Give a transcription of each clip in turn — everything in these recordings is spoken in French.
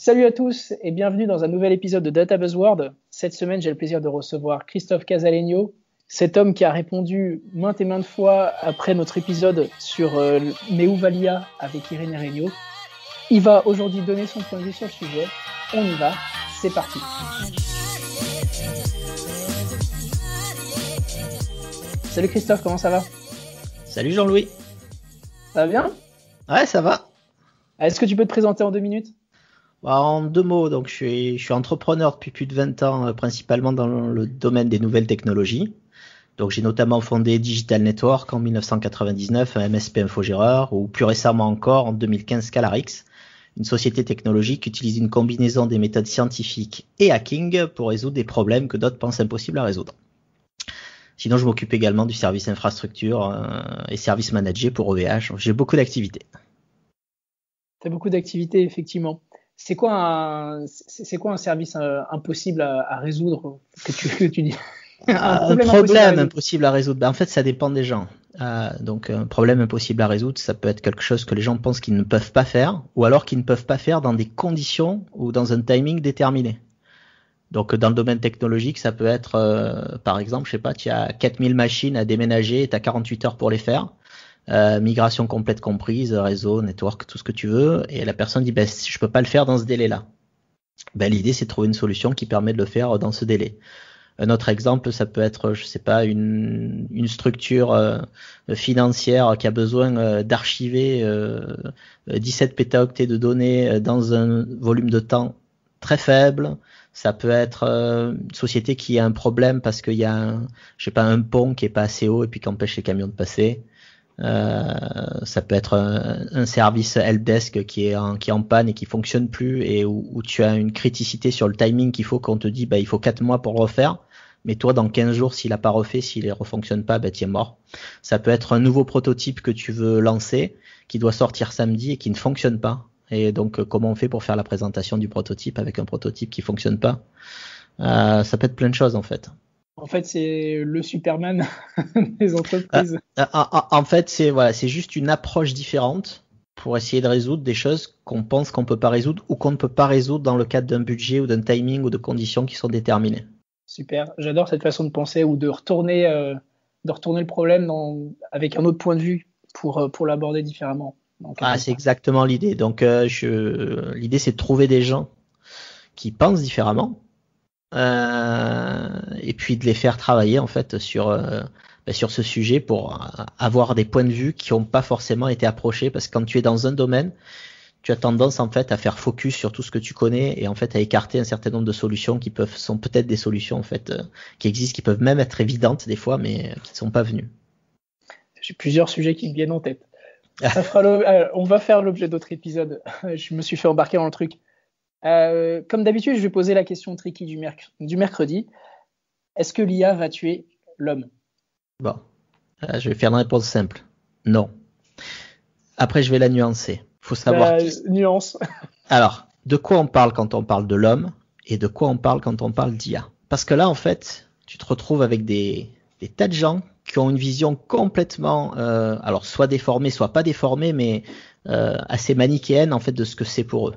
Salut à tous et bienvenue dans un nouvel épisode de Data Buzzword. Cette semaine, j'ai le plaisir de recevoir Christophe Casalegno, cet homme qui a répondu maintes et maintes fois après notre épisode sur Mais où va l'IA avec Irène Regnault. Il va aujourd'hui donner son point de vue sur le sujet. On y va, c'est parti. Salut Christophe, comment ça va? Salut Jean-Louis. Ça va bien? Ouais, ça va. Est-ce que tu peux te présenter en 2 minutes? En 2 mots, donc je suis entrepreneur depuis plus de 20 ans, principalement dans le domaine des nouvelles technologies. Donc j'ai notamment fondé Digital Network en 1999, un MSP infogéreur, ou plus récemment encore en 2015 Scalarix, une société technologique qui utilise une combinaison des méthodes scientifiques et hacking pour résoudre des problèmes que d'autres pensent impossibles à résoudre. Sinon, je m'occupe également du service infrastructure et service managé pour OVH. J'ai beaucoup d'activités. Tu as beaucoup d'activités, effectivement. C'est quoi un service impossible à résoudre que tu dis? Un problème impossible à résoudre. En fait, ça dépend des gens. Donc, un problème impossible à résoudre, ça peut être quelque chose que les gens pensent qu'ils ne peuvent pas faire, ou alors qu'ils ne peuvent pas faire dans des conditions ou dans un timing déterminé. Donc, dans le domaine technologique, ça peut être, par exemple, je sais pas, tu as 4000 machines à déménager et tu as 48 heures pour les faire. Migration complète comprise, réseau, network, tout ce que tu veux. Et la personne dit, je peux pas le faire dans ce délai-là. L'idée, c'est de trouver une solution qui permet de le faire dans ce délai. Un autre exemple, ça peut être, je sais pas, une structure financière qui a besoin d'archiver 17 pétaoctets de données dans un volume de temps très faible. Ça peut être une société qui a un problème parce qu'il y a un pont qui est pas assez haut et puis qui empêche les camions de passer. Ça peut être un service helpdesk qui est en panne et qui fonctionne plus et où tu as une criticité sur le timing qu'il faut qu'on te dit il faut 4 mois pour le refaire. Mais toi, dans 15 jours, s'il a pas refait, s'il ne refonctionne pas, tu es mort. Ça peut être un nouveau prototype que tu veux lancer, qui doit sortir samedi et qui ne fonctionne pas. Et donc, comment on fait pour faire la présentation du prototype avec un prototype qui fonctionne pas? Ça peut être plein de choses, en fait. En fait, c'est le Superman des entreprises. En fait, c'est juste une approche différente pour essayer de résoudre des choses qu'on pense qu'on peut pas résoudre ou qu'on ne peut pas résoudre dans le cadre d'un budget ou d'un timing ou de conditions qui sont déterminées. Super, j'adore cette façon de penser ou de retourner le problème avec un autre point de vue pour l'aborder différemment. C'est exactement l'idée. Donc, l'idée, c'est de trouver des gens qui pensent différemment et puis de les faire travailler en fait sur ce sujet pour avoir des points de vue qui n'ont pas forcément été approchés, parce que quand tu es dans un domaine, tu as tendance en fait à faire focus sur tout ce que tu connais et en fait à écarter un certain nombre de solutions qui sont peut-être des solutions en fait qui existent, qui peuvent même être évidentes des fois, mais qui ne sont pas venues. J'ai plusieurs sujets qui me viennent en tête. On va faire l'objet d'autres épisodes. Je me suis fait embarquer dans le truc. Comme d'habitude, je vais poser la question tricky du mercredi. Est-ce que l'IA va tuer l'homme? Bon, je vais faire une réponse simple. Non. Après, je vais la nuancer. Faut savoir. Nuance. Alors, de quoi on parle quand on parle de l'homme et de quoi on parle quand on parle d'IA? Parce que là, en fait, tu te retrouves avec des tas de gens qui ont une vision complètement, alors soit déformée, soit pas déformée, mais assez manichéenne en fait de ce que c'est pour eux.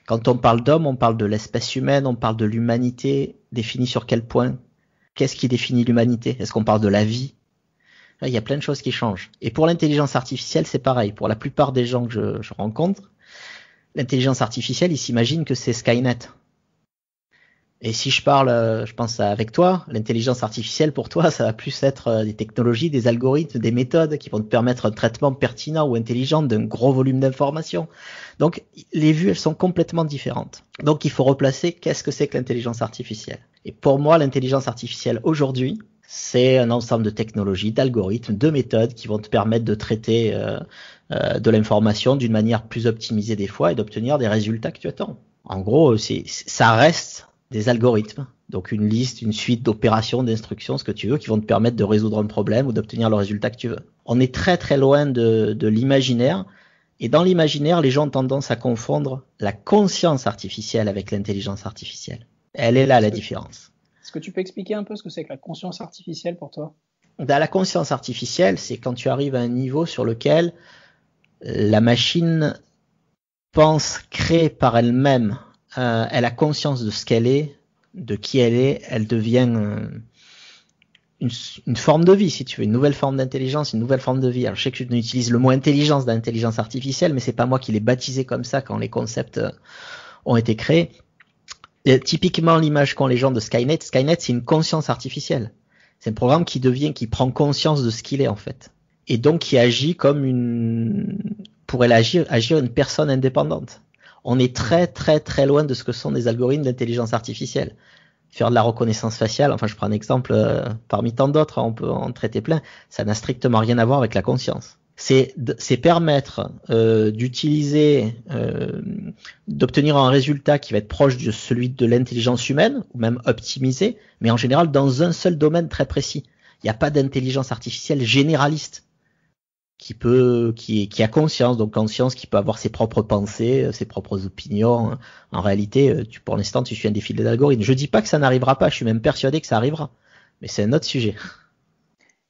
Quand on parle d'homme, on parle de l'espèce humaine, on parle de l'humanité, définie sur quel point? Qu'est-ce qui définit l'humanité? Est-ce qu'on parle de la vie? Là, il y a plein de choses qui changent. Et pour l'intelligence artificielle, c'est pareil. Pour la plupart des gens que je rencontre, l'intelligence artificielle, ils s'imaginent que c'est Skynet. Et si je parle, je pense avec toi, l'intelligence artificielle pour toi, ça va plus être des technologies, des algorithmes, des méthodes qui vont te permettre un traitement pertinent ou intelligent d'un gros volume d'informations. Donc, les vues, elles sont complètement différentes. Donc, il faut replacer qu'est-ce que c'est que l'intelligence artificielle. Et pour moi, l'intelligence artificielle aujourd'hui, c'est un ensemble de technologies, d'algorithmes, de méthodes qui vont te permettre de traiter de l'information d'une manière plus optimisée des fois et d'obtenir des résultats que tu attends. En gros, ça reste des algorithmes, donc une liste, une suite d'opérations, d'instructions, ce que tu veux, qui vont te permettre de résoudre un problème ou d'obtenir le résultat que tu veux. On est très très loin de l'imaginaire, et dans l'imaginaire, les gens ont tendance à confondre la conscience artificielle avec l'intelligence artificielle. Elle est là la différence. Est-ce que tu peux expliquer un peu ce que c'est que la conscience artificielle pour toi? La conscience artificielle, c'est quand tu arrives à un niveau sur lequel la machine pense créer par elle-même elle a conscience de ce qu'elle est, de qui elle devient une forme de vie, si tu veux, une nouvelle forme d'intelligence, une nouvelle forme de vie. Alors je sais que tu utilises le mot intelligence d'intelligence artificielle, mais c'est pas moi qui l'ai baptisé comme ça quand les concepts ont été créés. Et typiquement, l'image qu'ont les gens de Skynet, c'est une conscience artificielle. C'est un programme qui prend conscience de ce qu'il est en fait, et donc qui agit comme pourrait agir une personne indépendante. On est très très très loin de ce que sont des algorithmes d'intelligence artificielle. Faire de la reconnaissance faciale, enfin je prends un exemple parmi tant d'autres, on peut en traiter plein, ça n'a strictement rien à voir avec la conscience. C'est permettre d'utiliser, d'obtenir un résultat qui va être proche de celui de l'intelligence humaine, ou même optimisé, mais en général dans un seul domaine très précis. Il n'y a pas d'intelligence artificielle généraliste qui a conscience, donc conscience qui peut avoir ses propres pensées, ses propres opinions. En réalité, pour l'instant, tu suis un défilé d'algorithmes. Je dis pas que ça n'arrivera pas, je suis même persuadé que ça arrivera, mais c'est un autre sujet.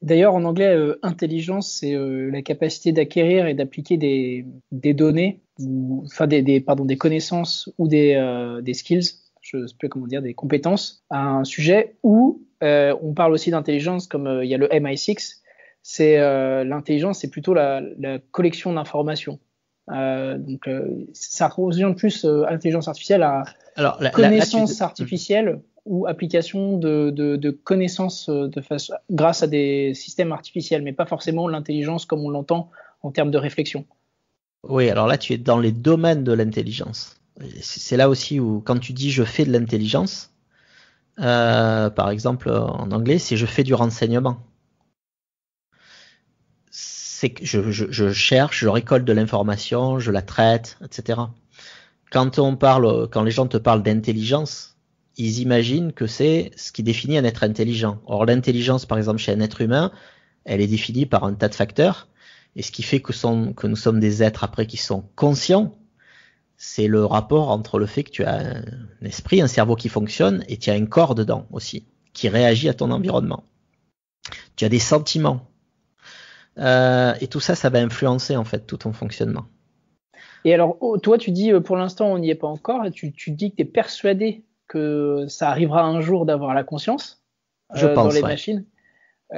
D'ailleurs, en anglais, intelligence, c'est la capacité d'acquérir et d'appliquer des données, des connaissances ou des skills, je ne sais plus comment dire, des compétences à un sujet, où on parle aussi d'intelligence, comme il y a le MI6. C'est l'intelligence, c'est plutôt la collection d'informations. Donc ça revient plus intelligence artificielle à connaissance artificielle ou application de connaissances grâce à des systèmes artificiels, mais pas forcément l'intelligence comme on l'entend en termes de réflexion. Oui, alors là tu es dans les domaines de l'intelligence. C'est là aussi où quand tu dis je fais de l'intelligence, par exemple en anglais c'est je fais du renseignement. C'est que je cherche, je récolte de l'information, je la traite, etc. Quand les gens te parlent d'intelligence, ils imaginent que c'est ce qui définit un être intelligent. Or, l'intelligence, par exemple, chez un être humain, elle est définie par un tas de facteurs. Et ce qui fait que nous sommes des êtres après qui sont conscients, c'est le rapport entre le fait que tu as un esprit, un cerveau qui fonctionne, et tu as un corps dedans aussi, qui réagit à ton environnement. Tu as des sentiments. Et tout ça, ça va influencer en fait tout ton fonctionnement. Et alors, toi, tu dis pour l'instant, on n'y est pas encore. Tu dis que tu es persuadé que ça arrivera un jour d'avoir la conscience dans les machines.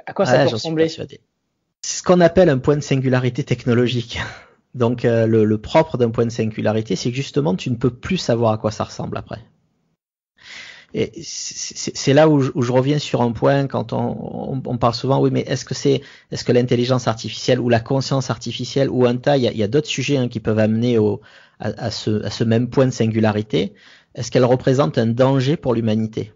À quoi ça peut ressembler ? C'est ce qu'on appelle un point de singularité technologique. Donc, le propre d'un point de singularité, c'est que justement, tu ne peux plus savoir à quoi ça ressemble après. Et c'est là où je reviens sur un point quand on parle souvent, oui, mais est-ce que l'intelligence artificielle ou la conscience artificielle ou un tas, il y a d'autres sujets qui peuvent amener à ce même point de singularité. Est-ce qu'elle représente un danger pour l'humanité?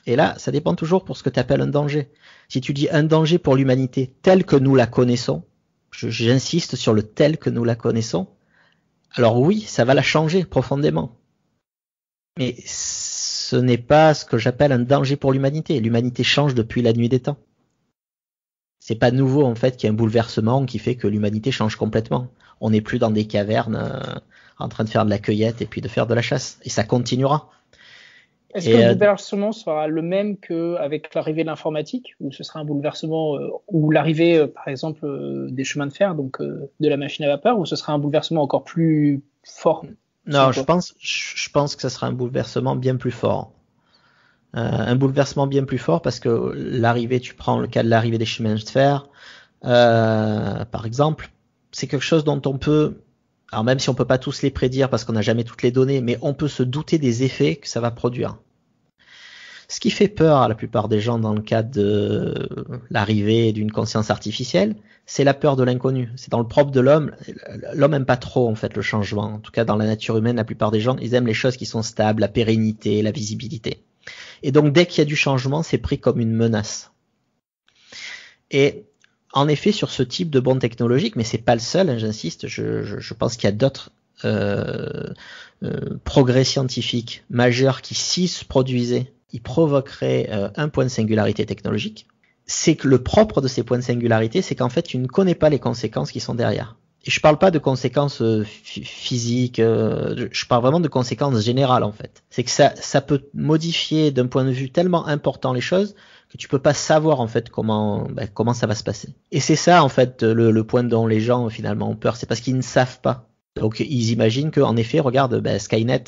Et là, ça dépend toujours pour ce que tu appelles un danger. Si tu dis un danger pour l'humanité tel que nous la connaissons, j'insiste sur le tel que nous la connaissons, alors oui, ça va la changer profondément. Mais ce n'est pas ce que j'appelle un danger pour l'humanité. L'humanité change depuis la nuit des temps. C'est pas nouveau en fait qu'il y a un bouleversement qui fait que l'humanité change complètement. On n'est plus dans des cavernes en train de faire de la cueillette et puis de faire de la chasse. Et ça continuera. Est-ce que le bouleversement sera le même qu'avec l'arrivée de l'informatique, ou ce sera un bouleversement, ou l'arrivée par exemple des chemins de fer, donc de la machine à vapeur, ou ce sera un bouleversement encore plus fort? Non, je pense que ça sera un bouleversement bien plus fort. Un bouleversement bien plus fort parce que l'arrivée, tu prends le cas de l'arrivée des chemins de fer, par exemple, c'est quelque chose dont on peut, alors même si on peut pas tous les prédire parce qu'on n'a jamais toutes les données, mais on peut se douter des effets que ça va produire. Ce qui fait peur à la plupart des gens dans le cadre de l'arrivée d'une conscience artificielle, c'est la peur de l'inconnu. C'est dans le propre de l'homme. L'homme aime pas trop en fait le changement. En tout cas, dans la nature humaine, la plupart des gens, ils aiment les choses qui sont stables, la pérennité, la visibilité. Et donc, dès qu'il y a du changement, c'est pris comme une menace. Et en effet, sur ce type de bond technologique, mais c'est pas le seul, j'insiste, je pense qu'il y a d'autres progrès scientifiques majeurs qui, s'ils se produisaient, ils provoqueraient un point de singularité technologique. C'est que le propre de ces points de singularité, c'est qu'en fait, tu ne connais pas les conséquences qui sont derrière. Et je parle pas de conséquences physiques, je parle vraiment de conséquences générales en fait. C'est que ça peut modifier d'un point de vue tellement important les choses que tu peux pas savoir en fait comment ça va se passer. Et c'est ça en fait le point dont les gens finalement ont peur, c'est parce qu'ils ne savent pas. Donc ils imaginent que, en effet, regarde, Skynet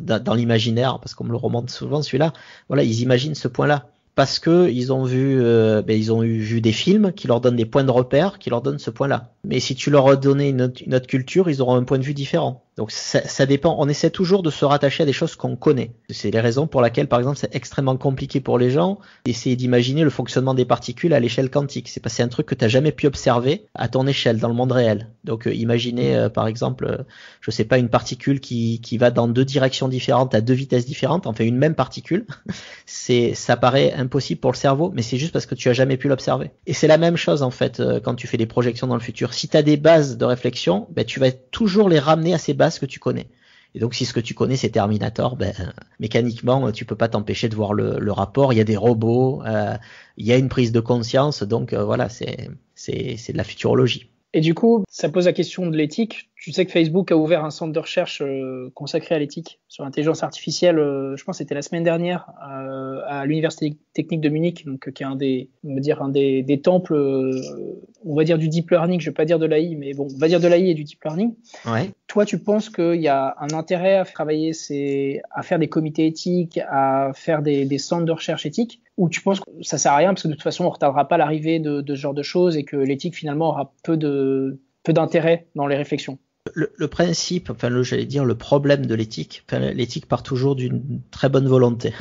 dans l'imaginaire, parce qu'on me le remonte souvent celui-là. Voilà, ils imaginent ce point-là parce que ils ont vu des films qui leur donnent des points de repère, qui leur donnent ce point-là. Mais si tu leur as donné une autre culture, ils auront un point de vue différent. Donc ça dépend. On essaie toujours de se rattacher à des choses qu'on connaît. C'est les raisons pour lesquelles, par exemple, c'est extrêmement compliqué pour les gens d'essayer d'imaginer le fonctionnement des particules à l'échelle quantique. C'est parce que c'est un truc que tu n'as jamais pu observer à ton échelle, dans le monde réel. Donc imaginez, par exemple, je sais pas, une particule qui va dans deux directions différentes, à deux vitesses différentes, enfin une même particule. Ça paraît impossible pour le cerveau, mais c'est juste parce que tu as jamais pu l'observer. Et c'est la même chose, en fait, quand tu fais des projections dans le futur. Si tu as des bases de réflexion, tu vas toujours les ramener à ces bases que tu connais. Et donc si ce que tu connais c'est Terminator, mécaniquement tu peux pas t'empêcher de voir le rapport. Il y a des robots, il y a une prise de conscience, donc voilà, c'est de la futurologie. Et du coup, ça pose la question de l'éthique. Tu sais que Facebook a ouvert un centre de recherche consacré à l'éthique sur l'intelligence artificielle, je pense que c'était la semaine dernière, à l'Université technique de Munich, donc qui est un des temples, on va dire du deep learning, je vais pas dire de l'AI, mais bon, on va dire de l'AI et du deep learning. Ouais. Toi, tu penses qu'il y a un intérêt à travailler, à faire des comités éthiques, à faire des centres de recherche éthiques, ou tu penses que ça sert à rien parce que de toute façon on retardera pas l'arrivée de ce genre de choses et que l'éthique finalement aura peu d'intérêt dans les réflexions? Le principe, j'allais dire le problème de l'éthique, l'éthique part toujours d'une très bonne volonté.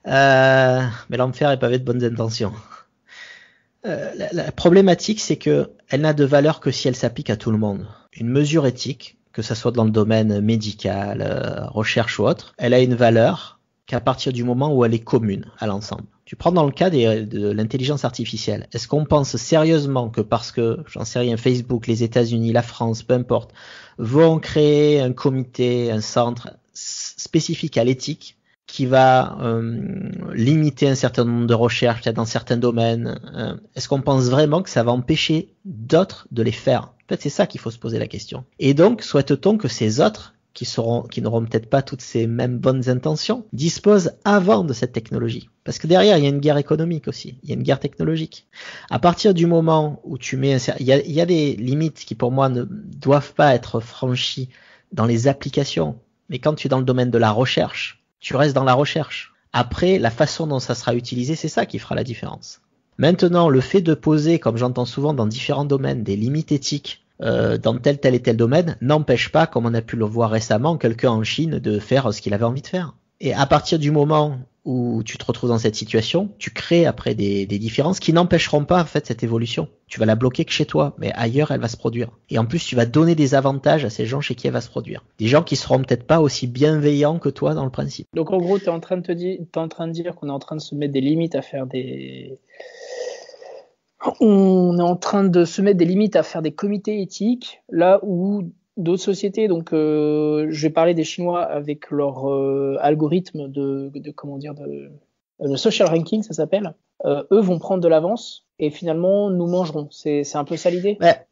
Mais l'enfer est pavé de bonnes intentions. La problématique, c'est que elle n'a de valeur que si elle s'applique à tout le monde. Une mesure éthique, que ça soit dans le domaine médical, recherche ou autre, elle a une valeur qu'à partir du moment où elle est commune à l'ensemble. Tu prends dans le cas de l'intelligence artificielle. Est-ce qu'on pense sérieusement que parce que, j'en sais rien, Facebook, les États-Unis, la France, peu importe, vont créer un comité, un centre spécifique à l'éthique qui va limiter un certain nombre de recherches, peut-être dans certains domaines, est-ce qu'on pense vraiment que ça va empêcher d'autres de les faire? En fait, c'est ça qu'il faut se poser la question. Et donc, souhaite-t-on que ces autres, qui n'auront peut-être pas toutes ces mêmes bonnes intentions, disposent avant de cette technologie? Parce que derrière, il y a une guerre économique aussi, il y a une guerre technologique. À partir du moment où tu mets il y a des limites qui pour moi ne doivent pas être franchies dans les applications, mais quand tu es dans le domaine de la recherche, tu restes dans la recherche. Après, la façon dont ça sera utilisé, c'est ça qui fera la différence. Maintenant, le fait de poser, comme j'entends souvent dans différents domaines, des limites éthiques dans tel et tel domaine, n'empêche pas, comme on a pu le voir récemment, quelqu'un en Chine de faire ce qu'il avait envie de faire. Et à partir du moment où tu te retrouves dans cette situation, tu crées après des différences qui n'empêcheront pas en fait cette évolution. Tu vas la bloquer que chez toi, mais ailleurs elle va se produire. Et en plus tu vas donner des avantages à ces gens chez qui elle va se produire. Des gens qui seront peut-être pas aussi bienveillants que toi dans le principe. Donc en gros, t'es en train de dire qu'on est en train de se mettre des limites à faire On est en train de se mettre des limites à faire des comités éthiques, là où d'autres sociétés, donc je vais parler des Chinois avec leur algorithme de social ranking, ça s'appelle. Eux vont prendre de l'avance et finalement nous mangerons. C'est un peu ça l'idée. Ouais,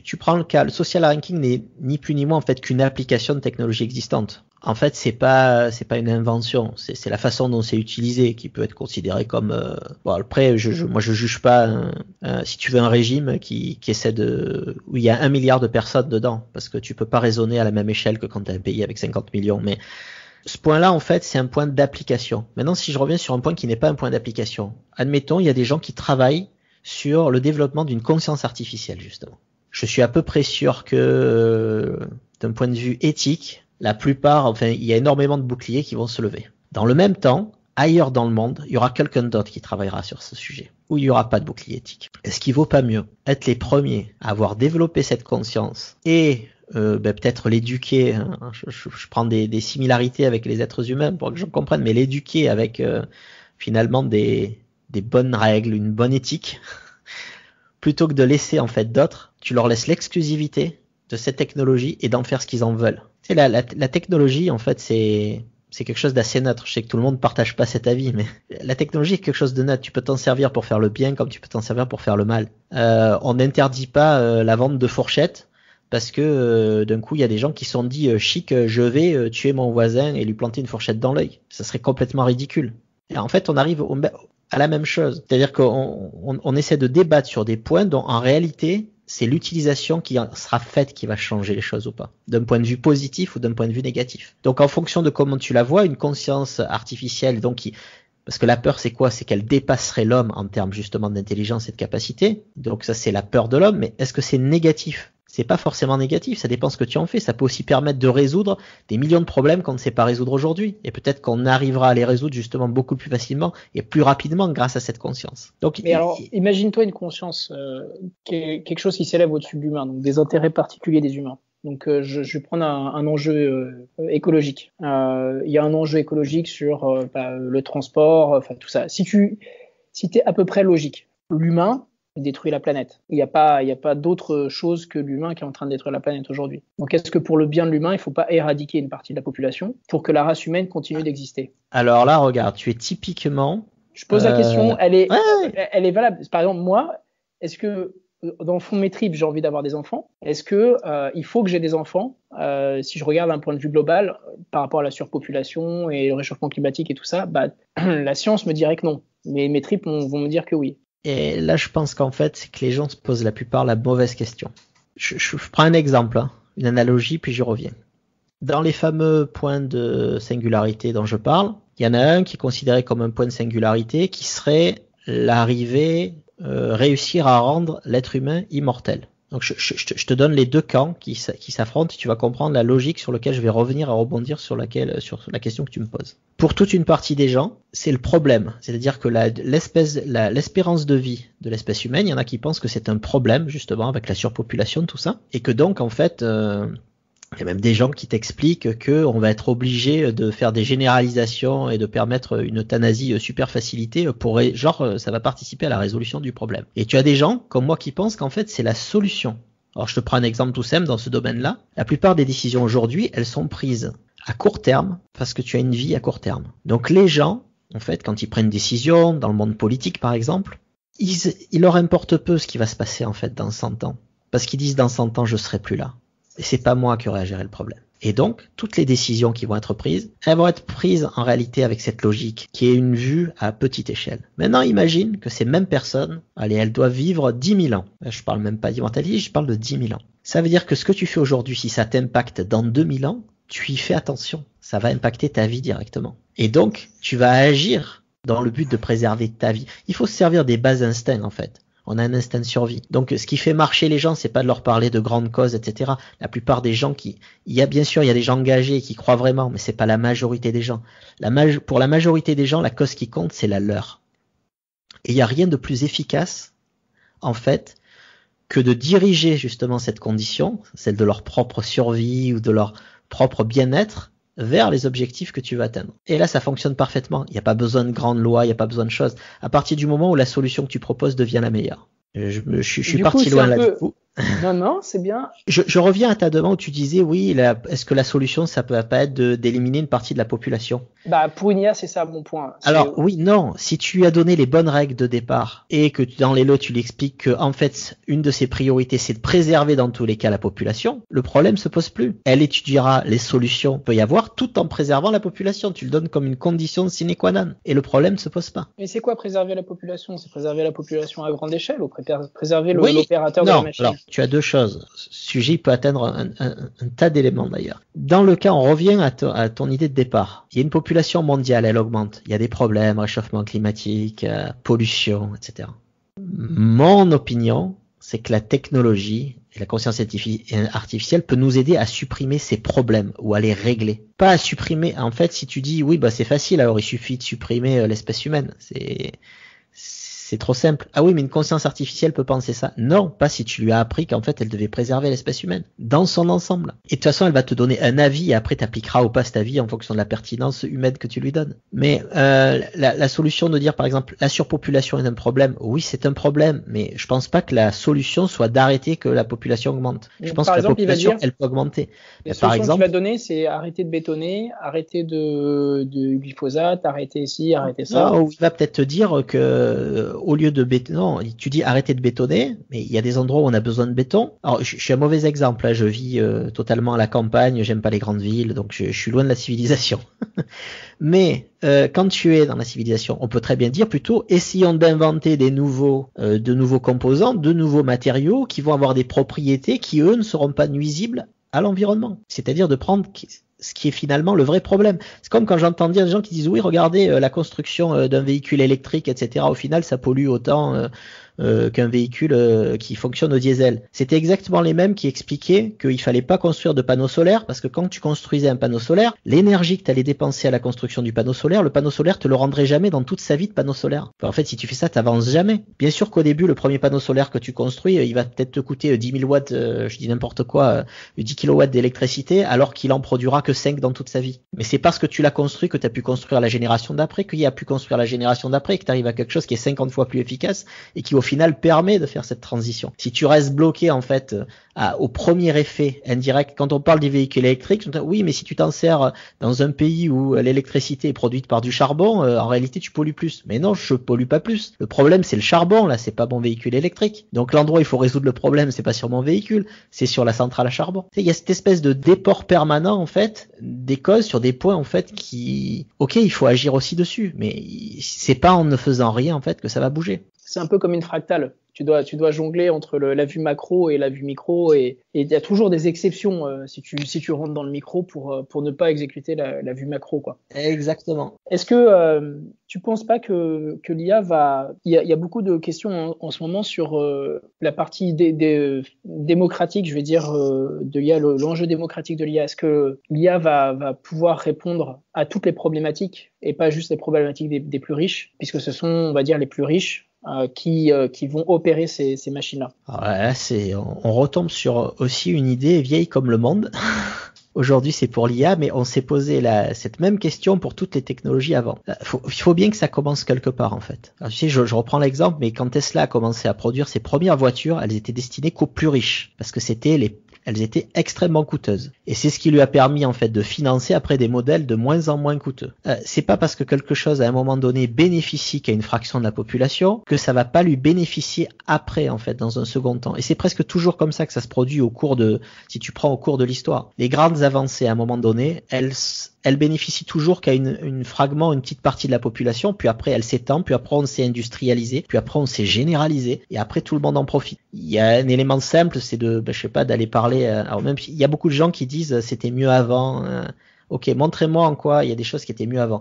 tu prends le cas, le social ranking n'est ni plus ni moins en fait qu'une application de technologie existante. En fait, c'est pas une invention, c'est la façon dont c'est utilisé qui peut être considéré comme bon après moi je juge pas si tu veux un régime qui essaie où il y a 1 milliard de personnes dedans parce que tu peux pas raisonner à la même échelle que quand tu as un pays avec 50 millions, mais ce point-là en fait, c'est un point d'application. Maintenant, si je reviens sur un point qui n'est pas un point d'application, admettons, il y a des gens qui travaillent sur le développement d'une conscience artificielle justement. Je suis à peu près sûr que d'un point de vue éthique, la plupart, il y a énormément de boucliers qui vont se lever. Dans le même temps, ailleurs dans le monde, il y aura quelqu'un d'autre qui travaillera sur ce sujet, où il n'y aura pas de bouclier éthique. Est-ce qu'il vaut pas mieux être les premiers à avoir développé cette conscience et peut-être l'éduquer, je prends des similarités avec les êtres humains pour que j'en comprenne, mais l'éduquer avec finalement des bonnes règles, une bonne éthique, plutôt que de laisser en fait d'autres, tu leur laisses l'exclusivité de cette technologie et d'en faire ce qu'ils en veulent. Tu sais, la technologie, en fait, c'est quelque chose d'assez neutre. Je sais que tout le monde partage pas cet avis, mais la technologie est quelque chose de neutre. Tu peux t'en servir pour faire le bien comme tu peux t'en servir pour faire le mal. On n'interdit pas la vente de fourchettes parce que d'un coup, il y a des gens qui se sont dit chic, je vais tuer mon voisin et lui planter une fourchette dans l'œil. Ça serait complètement ridicule. Et en fait, on arrive à la même chose. C'est-à-dire qu'on essaie de débattre sur des points dont en réalité, c'est l'utilisation qui en sera faite qui va changer les choses ou pas, d'un point de vue positif ou d'un point de vue négatif. Donc en fonction de comment tu la vois, une conscience artificielle, donc parce que la peur c'est quoi? C'est qu'elle dépasserait l'homme en termes justement d'intelligence et de capacité. Donc ça c'est la peur de l'homme, mais est-ce que c'est négatif? C'est pas forcément négatif, ça dépend ce que tu en fais. Ça peut aussi permettre de résoudre des millions de problèmes qu'on ne sait pas résoudre aujourd'hui. Et peut-être qu'on arrivera à les résoudre justement beaucoup plus facilement et plus rapidement grâce à cette conscience. Donc, mais alors, imagine-toi une conscience, quelque chose qui s'élève au-dessus de l'humain, donc des intérêts particuliers des humains. Donc, je vais prendre un enjeu écologique. Il y a un enjeu écologique sur le transport, enfin tout ça. Si t'es à peu près logique, l'humain détruit la planète. Il n'y a pas d'autre chose que l'humain qui est en train de détruire la planète aujourd'hui. Donc est-ce que pour le bien de l'humain, il ne faut pas éradiquer une partie de la population pour que la race humaine continue d'exister? Alors là, regarde, tu es typiquement... Je pose la question, elle est valable. Par exemple, moi, est-ce que dans le fond de mes tripes, j'ai envie d'avoir des enfants? Est-ce que il faut que j'ai des enfants? Si je regarde d'un point de vue global, par rapport à la surpopulation et le réchauffement climatique et tout ça, la science me dirait que non. Mais mes tripes vont me dire que oui. Et là, je pense qu'en fait, c'est que les gens se posent la plupart la mauvaise question. Je prends un exemple, une analogie, puis j'y reviens. Dans les fameux points de singularité dont je parle, il y en a un qui est considéré comme un point de singularité qui serait l'arrivée, réussir à rendre l'être humain immortel. Donc je te donne les deux camps qui s'affrontent et tu vas comprendre la logique sur laquelle je vais revenir à rebondir sur la question que tu me poses. Pour toute une partie des gens, c'est le problème. C'est-à-dire que l'espérance de vie de l'espèce humaine, il y en a qui pensent que c'est un problème justement avec la surpopulation, tout ça. Et que donc en fait, il y a même des gens qui t'expliquent que on va être obligé de faire des généralisations et de permettre une euthanasie super facilitée pour ça va participer à la résolution du problème. Et tu as des gens comme moi qui pensent qu'en fait c'est la solution. Alors je te prends un exemple tout simple dans ce domaine-là. La plupart des décisions aujourd'hui, elles sont prises à court terme parce que tu as une vie à court terme. Donc les gens, en fait, quand ils prennent une décision dans le monde politique par exemple, il leur importe peu ce qui va se passer en fait dans 100 ans. Parce qu'ils disent dans 100 ans je serai plus là. Et c'est pas moi qui aurai à gérer le problème. Et donc, toutes les décisions qui vont être prises, elles vont être prises en réalité avec cette logique, qui est une vue à petite échelle. Maintenant, imagine que ces mêmes personnes, elles doivent vivre 10 000 ans. Je parle même pas d'immortalité, je parle de 10 000 ans. Ça veut dire que ce que tu fais aujourd'hui, si ça t'impacte dans 2000 ans, tu y fais attention. Ça va impacter ta vie directement. Et donc, tu vas agir dans le but de préserver ta vie. Il faut se servir des bas instincts, en fait. On a un instinct de survie. Donc, ce qui fait marcher les gens, c'est pas de leur parler de grandes causes, etc. La plupart des gens il y a des gens engagés qui croient vraiment, mais c'est pas la majorité des gens. Pour la majorité des gens, la cause qui compte, c'est la leur. Et il y a rien de plus efficace, en fait, que de diriger justement cette condition, celle de leur propre survie ou de leur propre bien-être, vers les objectifs que tu veux atteindre. Et là, ça fonctionne parfaitement. Il n'y a pas besoin de grandes lois, il n'y a pas besoin de choses. À partir du moment où la solution que tu proposes devient la meilleure. Je suis parti loin là du coup. Non, c'est bien. Je reviens à ta demande où tu disais, oui, est-ce que la solution, ça peut pas être d'éliminer une partie de la population? Pour une IA, c'est ça mon point. Alors, oui, non. Si tu lui as donné les bonnes règles de départ et que dans les lots, tu lui expliques que, en fait, une de ses priorités, c'est de préserver dans tous les cas la population, le problème se pose plus. Elle étudiera les solutions qu'il peut y avoir tout en préservant la population. Tu le donnes comme une condition sine qua non. Et le problème ne se pose pas. Mais c'est quoi préserver la population? C'est préserver la population à grande échelle ou préserver l'opérateur de la machine? Alors, tu as deux choses. Ce sujet peut atteindre un tas d'éléments d'ailleurs. Dans le cas, on revient à ton idée de départ. Il y a une population mondiale, elle augmente. Il y a des problèmes, réchauffement climatique, pollution, etc. Mon opinion, c'est que la technologie et la conscience artificielle peut nous aider à supprimer ces problèmes ou à les régler. Pas à supprimer. En fait, si tu dis oui, c'est facile, alors il suffit de supprimer l'espèce humaine. C'est trop simple. Ah oui, mais une conscience artificielle peut penser ça. Non, pas si tu lui as appris qu'en fait, elle devait préserver l'espèce humaine dans son ensemble. Et de toute façon, elle va te donner un avis et après, t'appliqueras ou pas cet avis en fonction de la pertinence humaine que tu lui donnes. Mais la solution de dire, par exemple, la surpopulation est un problème, oui, c'est un problème, mais je pense pas que la solution soit d'arrêter que la population augmente. Je pense que la population, elle peut augmenter. La solution qu'il va donner, c'est arrêter de bétonner, arrêter de glyphosate, arrêter ci, arrêter ça. Non, il va peut-être te dire que au lieu de béton, non, tu dis arrêtez de bétonner, mais il y a des endroits où on a besoin de béton. Alors, je suis un mauvais exemple, là, je vis totalement à la campagne, j'aime pas les grandes villes, donc je suis loin de la civilisation. Mais quand tu es dans la civilisation, on peut très bien dire plutôt essayons d'inventer de nouveaux composants, de nouveaux matériaux qui vont avoir des propriétés qui eux ne seront pas nuisibles à l'environnement. C'est-à-dire de prendre ce qui est finalement le vrai problème. C'est comme quand j'entends dire des gens qui disent oui, regardez la construction d'un véhicule électrique, etc. Au final, ça pollue autant qu'un véhicule qui fonctionne au diesel. C'était exactement les mêmes qui expliquaient qu'il fallait pas construire de panneaux solaires parce que quand tu construisais un panneau solaire, l'énergie que tu allais dépenser à la construction du panneau solaire, le panneau solaire te le rendrait jamais dans toute sa vie de panneau solaire. Enfin, en fait, si tu fais ça, t'avances jamais. Bien sûr qu'au début, le premier panneau solaire que tu construis, il va peut-être te coûter 10 000 watts, je dis n'importe quoi, 10 kilowatts d'électricité, alors qu'il en produira que 5 dans toute sa vie. Mais c'est parce que tu l'as construit que tu as pu construire la génération d'après, qu'il y a pu construire la génération d'après, que tu arrives à quelque chose qui est 50 fois plus efficace et qui au final permet de faire cette transition. Si tu restes bloqué en fait au premier effet indirect, quand on parle des véhicules électriques, oui, mais si tu t'en sers dans un pays où l'électricité est produite par du charbon, en réalité tu pollues plus. Mais non, je pollue pas plus. Le problème c'est le charbon, là, c'est pas mon véhicule électrique. Donc l'endroit où il faut résoudre le problème, c'est pas sur mon véhicule, c'est sur la centrale à charbon. Il y a cette espèce de déport permanent en fait des causes sur des points en fait qui, ok, il faut agir aussi dessus, mais c'est pas en ne faisant rien en fait que ça va bouger. C'est un peu comme une fractale. Tu dois jongler entre la vue macro et la vue micro et il y a toujours des exceptions si tu rentres dans le micro pour ne pas exécuter la vue macro, quoi. Exactement. Est-ce que tu penses pas que l'IA va... Il y a beaucoup de questions en ce moment sur la partie démocratique, je vais dire, de l'IA, l'enjeu démocratique de l'IA. Est-ce que l'IA va pouvoir répondre à toutes les problématiques et pas juste les problématiques des plus riches, puisque ce sont, on va dire, les plus riches qui vont opérer ces machines-là. Ouais, on retombe sur aussi une idée vieille comme le monde. Aujourd'hui, c'est pour l'IA, mais on s'est posé cette même question pour toutes les technologies avant. Il faut bien que ça commence quelque part, en fait. Alors, tu sais, je reprends l'exemple, mais quand Tesla a commencé à produire ses premières voitures, elles étaient destinées qu'aux plus riches, parce que elles étaient extrêmement coûteuses. Et c'est ce qui lui a permis en fait de financer après des modèles de moins en moins coûteux. C'est pas parce que quelque chose à un moment donné bénéficie qu'à une fraction de la population que ça va pas lui bénéficier après en fait dans un second temps. Et c'est presque toujours comme ça que ça se produit si tu prends au cours de l'histoire. Les grandes avancées à un moment donné, elles bénéficient toujours qu'à une petite partie de la population, puis après elle s'étend, puis après on s'est industrialisé, puis après on s'est généralisé, et après tout le monde en profite. Il y a un élément simple, c'est d'aller parler, alors même il y a beaucoup de gens qui disent c'était mieux avant, ok, montrez-moi en quoi il y a des choses qui étaient mieux avant.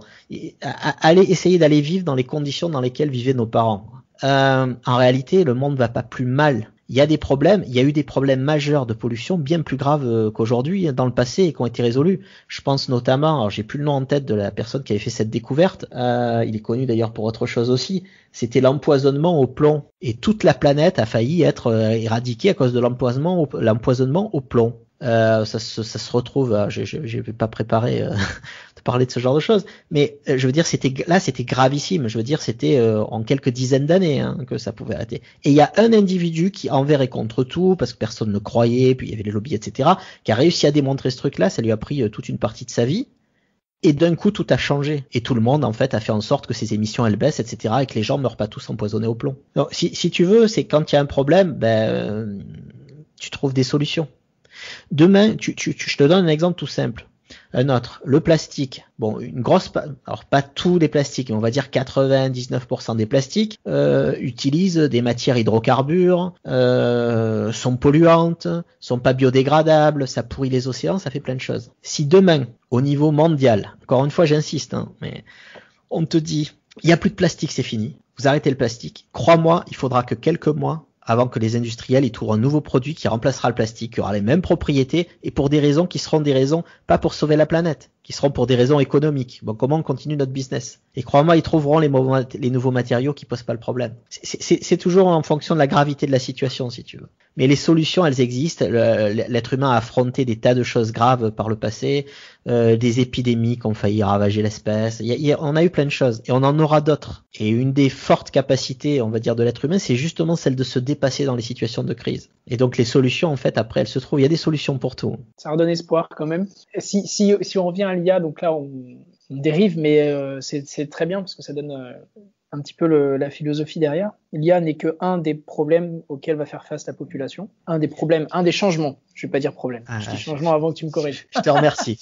Allez essayer d'aller vivre dans les conditions dans lesquelles vivaient nos parents. En réalité, le monde va pas plus mal. Il y a des problèmes, il y a eu des problèmes majeurs de pollution bien plus graves qu'aujourd'hui dans le passé et qui ont été résolus. Je pense notamment, alors j'ai plus le nom en tête de la personne qui avait fait cette découverte, il est connu d'ailleurs pour autre chose aussi, c'était l'empoisonnement au plomb. Et toute la planète a failli être éradiquée à cause de l'empoisonnement au plomb. Ça se retrouve, je vais pas préparer de parler de ce genre de choses, mais je veux dire c'était gravissime, je veux dire c'était en quelques dizaines d'années que ça pouvait arrêter. Et il y a un individu qui envers et contre tout, parce que personne ne croyait, puis il y avait les lobbies, etc., qui a réussi à démontrer ce truc-là, ça lui a pris toute une partie de sa vie, et d'un coup tout a changé, et tout le monde en fait a fait en sorte que ces émissions elles baissent, etc., et que les gens meurent pas tous empoisonnés au plomb. Donc si tu veux, c'est quand il y a un problème, tu trouves des solutions. Demain, je te donne un exemple tout simple. Un autre, le plastique. Bon, alors pas tous les plastiques, mais on va dire 99% des plastiques utilisent des matières hydrocarbures, sont polluantes, sont pas biodégradables, ça pourrit les océans, ça fait plein de choses. Si demain, au niveau mondial, encore une fois j'insiste, mais on te dit, il y a plus de plastique, c'est fini, vous arrêtez le plastique. Crois-moi, il faudra que quelques mois avant que les industriels y trouvent un nouveau produit qui remplacera le plastique, qui aura les mêmes propriétés et pour des raisons qui seront des raisons pas pour sauver la planète, qui seront pour des raisons économiques. Bon, comment on continue notre business? Et crois-moi, ils trouveront les nouveaux matériaux qui posent pas le problème. C'est toujours en fonction de la gravité de la situation, si tu veux. Mais les solutions, elles existent. L'être humain a affronté des tas de choses graves par le passé, des épidémies qui ont failli ravager l'espèce. On a eu plein de choses et on en aura d'autres. Et une des fortes capacités, on va dire, de l'être humain, c'est justement celle de se dépasser dans les situations de crise. Et donc les solutions, en fait, après, elles se trouvent. Il y a des solutions pour tout. Ça redonne espoir quand même. Si on revient à l'IA, donc là on dérive, mais c'est très bien parce que ça donne un petit peu la philosophie derrière. L'IA n'est que un des problèmes auxquels va faire face la population. Un des changements. Je vais pas dire problème. Je dis changement avant que tu me corriges. Je te remercie.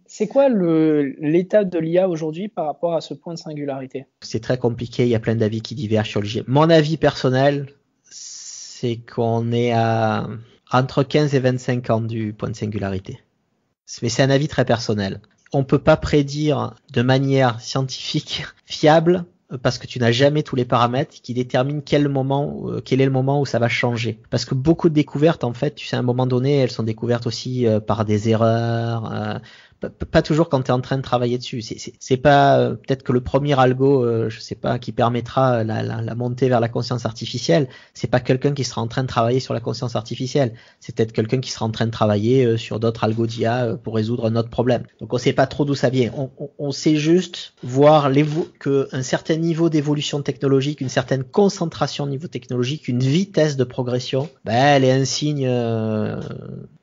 C'est quoi l'état de l'IA aujourd'hui par rapport à ce point de singularité? C'est très compliqué, il y a plein d'avis qui divergent sur le sujet. Mon avis personnel, c'est qu'on est à entre 15 et 25 ans du point de singularité. Mais c'est un avis très personnel. On peut pas prédire de manière scientifique fiable parce que tu n'as jamais tous les paramètres qui déterminent quel est le moment où ça va changer. Parce que beaucoup de découvertes, en fait, tu sais, à un moment donné, elles sont découvertes aussi par des erreurs. Pas toujours quand tu es en train de travailler dessus. C'est pas peut-être que le premier algo, je sais pas, qui permettra la montée vers la conscience artificielle, c'est pas quelqu'un qui sera en train de travailler sur la conscience artificielle. C'est peut-être quelqu'un qui sera en train de travailler sur d'autres algos d'IA pour résoudre un autre problème. Donc on sait pas trop d'où ça vient. On sait juste voir qu'un certain niveau d'évolution technologique, une certaine concentration au niveau technologique, une vitesse de progression, elle est un signe.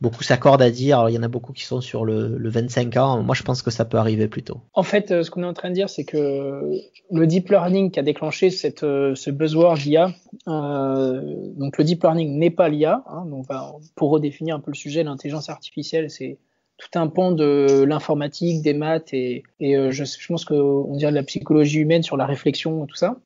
Beaucoup s'accordent à dire. Alors, il y en a beaucoup qui sont sur le 25 ans. Moi, je pense que ça peut arriver plus tôt. En fait, ce qu'on est en train de dire, c'est que le deep learning qui a déclenché ce buzzword d'IA, donc le deep learning n'est pas l'IA. Donc, pour redéfinir un peu le sujet, l'intelligence artificielle, c'est tout un pan de l'informatique, des maths et je pense qu'on dirait de la psychologie humaine sur la réflexion, tout ça.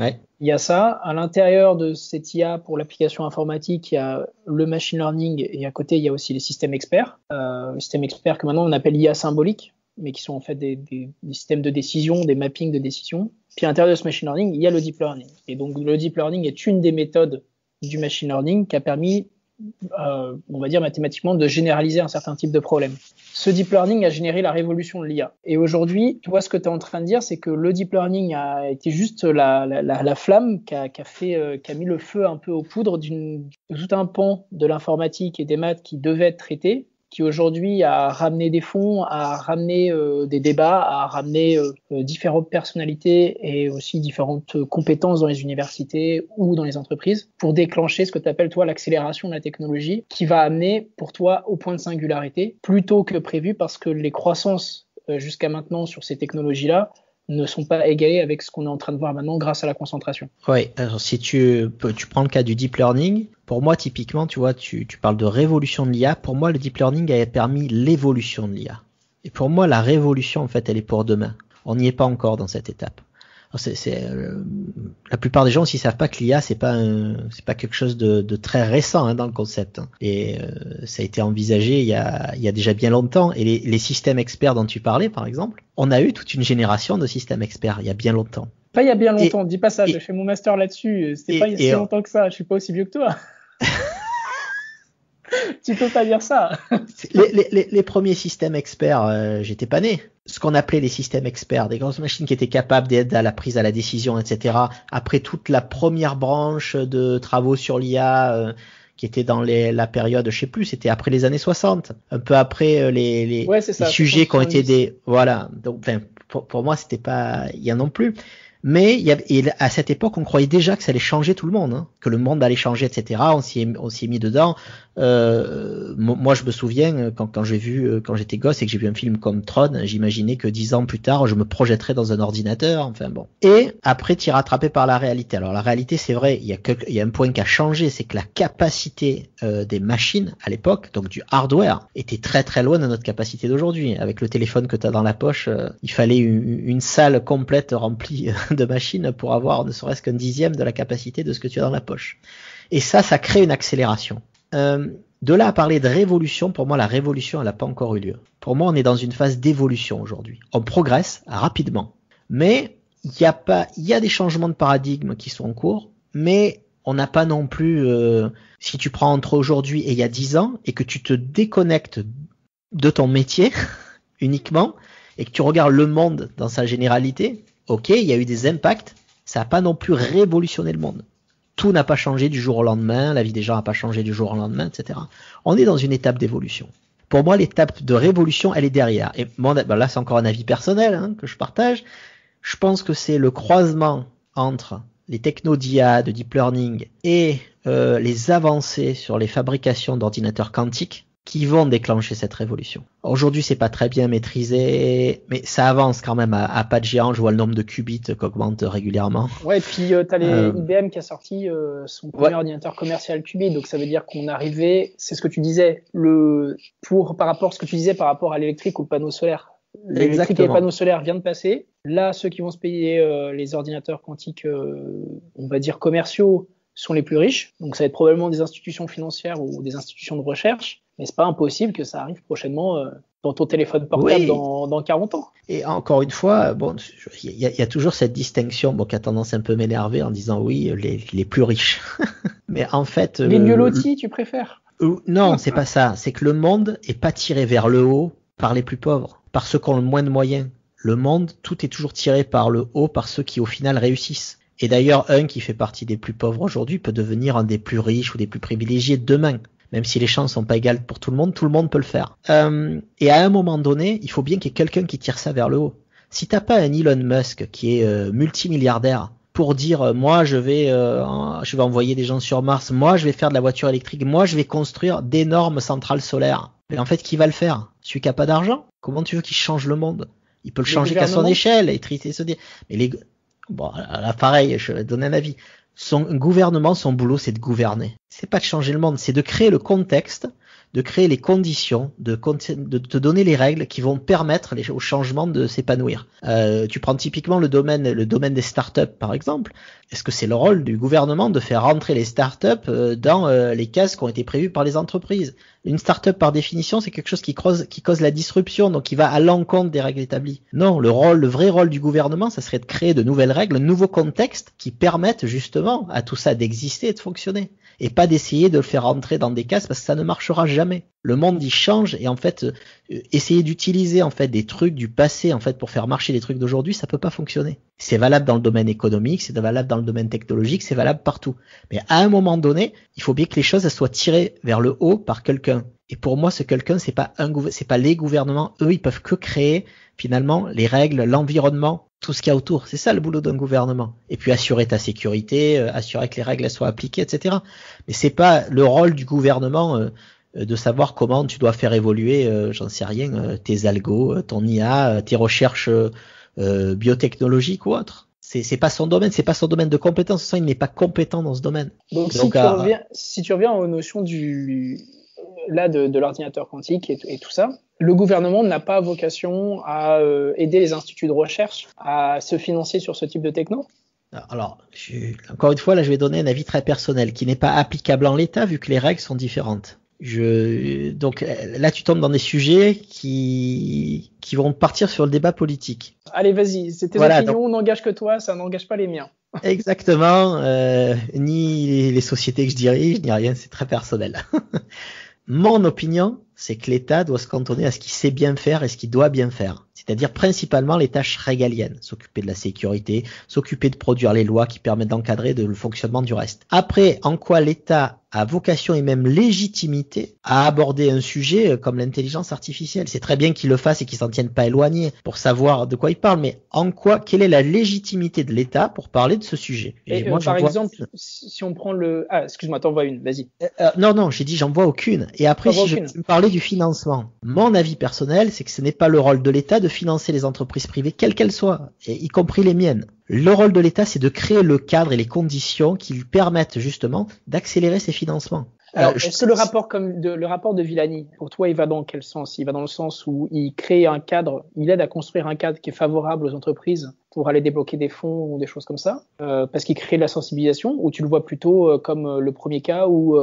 Ouais. Il y a ça. À l'intérieur de cette IA pour l'application informatique, il y a le machine learning et à côté, il y a aussi les systèmes experts. Les systèmes experts que maintenant on appelle IA symbolique, mais qui sont en fait des systèmes de décision, des mappings de décision. Puis à l'intérieur de ce machine learning, il y a le deep learning. Et donc le deep learning est une des méthodes du machine learning qui a permis, on va dire mathématiquement, de généraliser un certain type de problème. Ce deep learning a généré la révolution de l'IA. Et aujourd'hui, tu vois, ce que tu es en train de dire, c'est que le deep learning a été juste la flamme qui a mis le feu un peu aux poudres de tout un pan de l'informatique et des maths qui devait être traité, qui aujourd'hui a ramené des fonds, a ramené des débats, a ramené différentes personnalités et aussi différentes compétences dans les universités ou dans les entreprises pour déclencher ce que tu appelles toi l'accélération de la technologie qui va amener pour toi au point de singularité plus tôt que prévu parce que les croissances jusqu'à maintenant sur ces technologies-là ne sont pas égalées avec ce qu'on est en train de voir maintenant grâce à la concentration. Oui, alors si tu prends le cas du deep learning, pour moi typiquement, tu vois, tu parles de révolution de l'IA, pour moi le deep learning a permis l'évolution de l'IA. Et pour moi la révolution en fait elle est pour demain. On n'y est pas encore dans cette étape. La plupart des gens aussi savent pas que l'IA c'est pas quelque chose de très récent dans le concept. Et ça a été envisagé il y a déjà bien longtemps. Et les systèmes experts dont tu parlais par exemple, on a eu toute une génération de systèmes experts il y a bien longtemps. Pas il y a bien longtemps, dis pas ça. J'ai fait mon master là-dessus. C'était pas il y a si longtemps que ça. Je suis pas aussi vieux que toi. Tu peux pas dire ça. Les premiers systèmes experts, j'étais pas né. Ce qu'on appelait les systèmes experts, des grosses machines qui étaient capables d'aide à la prise à la décision, etc. Après toute la première branche de travaux sur l'IA, qui était dans la période, je sais plus, c'était après les années 60, un peu après les sujets qui ont été voilà. Donc, pour moi, c'était pas, il y a non plus. Mais à cette époque, on croyait déjà que ça allait changer tout le monde, que le monde allait changer, etc. On s'y est mis dedans. Moi, je me souviens quand j'étais gosse et que j'ai vu un film comme Tron, j'imaginais que 10 ans plus tard, je me projetterais dans un ordinateur. Enfin bon. Et après, t'y rattrapé par la réalité. Alors la réalité, c'est vrai, il y a un point qui a changé, c'est que la capacité des machines à l'époque, donc du hardware, était très très loin de notre capacité d'aujourd'hui. Avec le téléphone que t'as dans la poche, il fallait une salle complète remplie de machines pour avoir ne serait-ce qu'un dixième de la capacité de ce que tu as dans la poche. Et ça crée une accélération. De là à parler de révolution, pour moi la révolution elle n'a pas encore eu lieu. Pour moi on est dans une phase d'évolution aujourd'hui. On progresse rapidement, mais il y a des changements de paradigme qui sont en cours, mais on n'a pas non plus, si tu prends entre aujourd'hui et il y a 10 ans et que tu te déconnectes de ton métier uniquement et que tu regardes le monde dans sa généralité, ok, il y a eu des impacts, ça n'a pas non plus révolutionné le monde. Tout n'a pas changé du jour au lendemain, la vie des gens n'a pas changé du jour au lendemain, etc. On est dans une étape d'évolution. Pour moi, l'étape de révolution, elle est derrière. Et là, c'est encore un avis personnel que je partage. Je pense que c'est le croisement entre les technos d'IA, de deep learning et les avancées sur les fabrications d'ordinateurs quantiques qui vont déclencher cette révolution. Aujourd'hui, c'est pas très bien maîtrisé, mais ça avance quand même à pas de géant. Je vois le nombre de qubits qu'augmente régulièrement. Ouais, et puis t'as IBM qui a sorti son premier ordinateur commercial qubit, donc ça veut dire qu'on arrivait, c'est ce que tu disais, par rapport à ce que tu disais par rapport à l'électrique ou le panneau solaire. L'électrique et les panneaux solaires vient de passer. Là, ceux qui vont se payer les ordinateurs quantiques, on va dire commerciaux, sont les plus riches. Donc ça va être probablement des institutions financières ou des institutions de recherche. Mais c'est pas impossible que ça arrive prochainement dans ton téléphone portable dans 40 ans. Et encore une fois, bon, il y a toujours cette distinction, qui a tendance à un peu m'énerver en disant oui, les plus riches. Mais en fait, les mieux lotis, tu préfères? Non, c'est pas ça. C'est que le monde est pas tiré vers le haut par les plus pauvres, par ceux qui ont le moins de moyens. Le monde, tout est toujours tiré par le haut par ceux qui au final réussissent. Et d'ailleurs, un qui fait partie des plus pauvres aujourd'hui peut devenir un des plus riches ou des plus privilégiés demain. Même si les chances sont pas égales pour tout le monde peut le faire. Et à un moment donné, il faut bien qu'il y ait quelqu'un qui tire ça vers le haut. Si t'as pas un Elon Musk qui est multimilliardaire pour dire moi je vais envoyer des gens sur Mars, moi je vais faire de la voiture électrique, moi je vais construire d'énormes centrales solaires. Mais en fait, qui va le faire? Celui qui a pas d'argent? Comment tu veux qu'il change le monde? Il peut le changer qu'à son échelle et se dire. Mais là pareil, je vais donner un avis. Son gouvernement, son boulot, c'est de gouverner. C'est pas de changer le monde, c'est de créer le contexte, de créer les conditions, de te donner les règles qui vont permettre au changement de s'épanouir. Tu prends typiquement le domaine des startups, par exemple. Est-ce que c'est le rôle du gouvernement de faire rentrer les startups dans les cases qui ont été prévues par les entreprises? Une startup, par définition, c'est quelque chose qui cause la disruption, donc qui va à l'encontre des règles établies. Non, le vrai rôle du gouvernement, ça serait de créer de nouvelles règles, de nouveaux contextes qui permettent justement à tout ça d'exister et de fonctionner. Et pas d'essayer de le faire rentrer dans des cases parce que ça ne marchera jamais. Le monde, il change et en fait, essayer d'utiliser en fait des trucs du passé en fait pour faire marcher les trucs d'aujourd'hui, ça peut pas fonctionner. C'est valable dans le domaine économique, c'est valable dans le domaine technologique, c'est valable partout. Mais à un moment donné, il faut bien que les choses soient tirées vers le haut par quelqu'un. Et pour moi, ce quelqu'un, c'est pas les gouvernements. Eux, ils peuvent que créer finalement les règles, l'environnement, tout ce qu'il y a autour. C'est ça le boulot d'un gouvernement. Et puis assurer ta sécurité, assurer que les règles soient appliquées, etc. Mais c'est pas le rôle du gouvernement de savoir comment tu dois faire évoluer, j'en sais rien, tes algos, ton IA, tes recherches biotechnologiques ou autres. C'est pas son domaine, c'est pas son domaine de compétence. De toute façon, il n'est pas compétent dans ce domaine. Donc si tu reviens aux notions de l'ordinateur quantique et tout ça, le gouvernement n'a pas vocation à aider les instituts de recherche à se financer sur ce type de techno? Alors, encore une fois, là, je vais donner un avis très personnel qui n'est pas applicable en l'état vu que les règles sont différentes. Donc là, tu tombes dans des sujets qui vont partir sur le débat politique. Allez, vas-y, c'est tes opinions, n'engage que toi, ça n'engage pas les miens. Exactement, ni les sociétés que je dirige, ni rien, c'est très personnel. Mon opinion, c'est que l'État doit se cantonner à ce qu'il sait bien faire et ce qu'il doit bien faire. C'est-à-dire principalement les tâches régaliennes, s'occuper de la sécurité, s'occuper de produire les lois qui permettent d'encadrer le fonctionnement du reste. Après, en quoi l'État a vocation et même légitimité à aborder un sujet comme l'intelligence artificielle. C'est très bien qu'il le fasse et qu'il s'en tienne pas éloigné pour savoir de quoi il parle, mais quelle est la légitimité de l'État pour parler de ce sujet? Et moi, par exemple, si on prend excuse-moi, t'en vois une, vas-y. Non, j'ai dit j'en vois aucune. Et après, si je me parlais du financement, mon avis personnel, c'est que ce n'est pas le rôle de l'État de financer les entreprises privées, quelles qu'elles soient, y compris les miennes. Le rôle de l'État, c'est de créer le cadre et les conditions qui lui permettent justement d'accélérer ses financements. Alors, est-ce que le rapport de Villani, pour toi, il va dans quel sens? Il va dans le sens où il crée un cadre, il aide à construire un cadre qui est favorable aux entreprises pour aller débloquer des fonds ou des choses comme ça, parce qu'il crée de la sensibilisation, ou tu le vois plutôt comme le premier cas où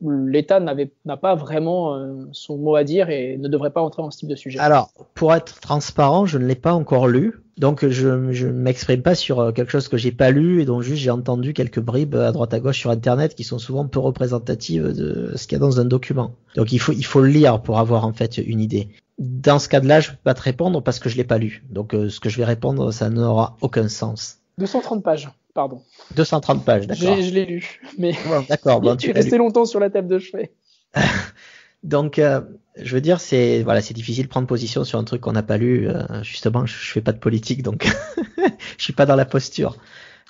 l'État n'a pas vraiment son mot à dire et ne devrait pas entrer dans ce type de sujet? Alors, pour être transparent, je ne l'ai pas encore lu. Donc je m'exprime pas sur quelque chose que j'ai pas lu et dont juste j'ai entendu quelques bribes à droite à gauche sur internet qui sont souvent peu représentatives de ce qu'il y a dans un document. Donc il faut le lire pour avoir en fait une idée. Dans ce cas-là, je peux pas te répondre parce que je l'ai pas lu. Donc ce que je vais répondre, ça n'aura aucun sens. 230 pages, pardon. 230 pages, d'accord. Je l'ai lu, mais bon, d'accord, bon, tu es resté longtemps sur la table de chevet. Donc, je veux dire, c'est difficile de prendre position sur un truc qu'on n'a pas lu. Justement, je fais pas de politique, donc je suis pas dans la posture.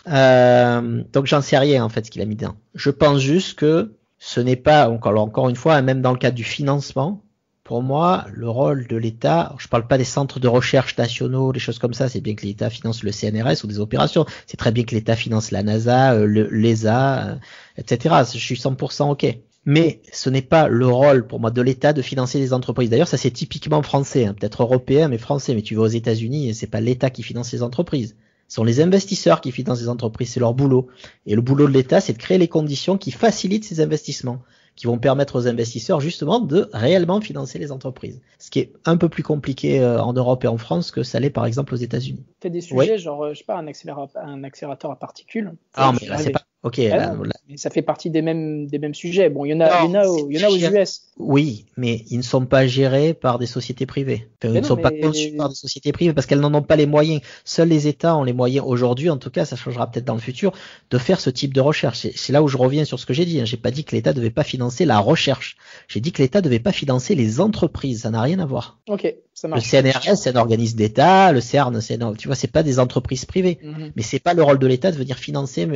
Donc, j'en sais rien en fait ce qu'il a mis dedans. Je pense juste que ce n'est pas, encore une fois, même dans le cadre du financement, pour moi, le rôle de l'État, je parle pas des centres de recherche nationaux, des choses comme ça, c'est bien que l'État finance le CNRS ou des opérations, c'est très bien que l'État finance la NASA, l'ESA, etc. Je suis 100% OK. Mais ce n'est pas le rôle pour moi de l'État de financer les entreprises. D'ailleurs, ça c'est typiquement français, peut-être européen, mais français. Mais tu vas aux États-Unis et c'est pas l'État qui finance les entreprises. Ce sont les investisseurs qui financent les entreprises, c'est leur boulot. Et le boulot de l'État, c'est de créer les conditions qui facilitent ces investissements, qui vont permettre aux investisseurs justement de réellement financer les entreprises. Ce qui est un peu plus compliqué en Europe et en France que ça l'est par exemple aux États-Unis. Tu as des sujets genre, je sais pas, un accélérateur à particules. Ah, mais là, c'est pas... Ok. Là, mais ça fait partie des mêmes sujets. Bon, il y en a aux US. Oui, mais ils ne sont pas gérés par des sociétés privées. Enfin, ils ne sont pas conçus par des sociétés privées parce qu'elles n'en ont pas les moyens. Seuls les États ont les moyens aujourd'hui, en tout cas, ça changera peut-être dans le futur, de faire ce type de recherche. C'est là où je reviens sur ce que j'ai dit. J'ai pas dit que l'État devait pas financer la recherche. J'ai dit que l'État devait pas financer les entreprises. Ça n'a rien à voir. Ok, ça marche. Le CNRS, c'est un organisme d'État. Le CERN, tu vois, c'est pas des entreprises privées. Mais c'est pas le rôle de l'État de venir financer.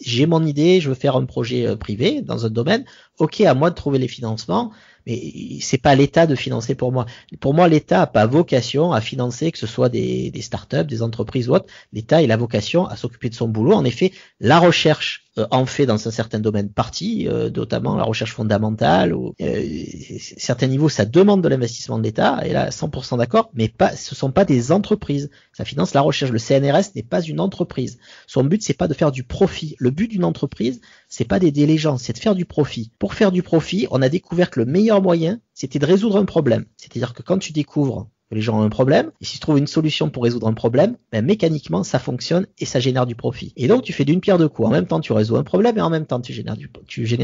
J'ai mon idée, je veux faire un projet privé dans un domaine. Ok, à moi de trouver les financements. Mais c'est pas l'État de financer pour moi. Pour moi, l'État a pas vocation à financer que ce soit des startups, des entreprises ou autres. L'État, il a vocation à s'occuper de son boulot. En effet, la recherche en fait dans un certain domaine partie, notamment la recherche fondamentale ou certains niveaux, ça demande de l'investissement de l'État. Et là, 100% d'accord. Mais ce sont pas des entreprises. Ça finance la recherche. Le CNRS n'est pas une entreprise. Son but, c'est pas de faire du profit. Le but d'une entreprise, c'est pas d'aider les gens, c'est de faire du profit. Pour faire du profit, on a découvert que le meilleur moyen, c'était de résoudre un problème. C'est-à-dire que quand tu découvres que les gens ont un problème, et s'ils trouvent une solution pour résoudre un problème, mécaniquement, ça fonctionne et ça génère du profit. Et donc, tu fais d'une pierre deux coups. En même temps, tu résous un problème et en même temps, tu génères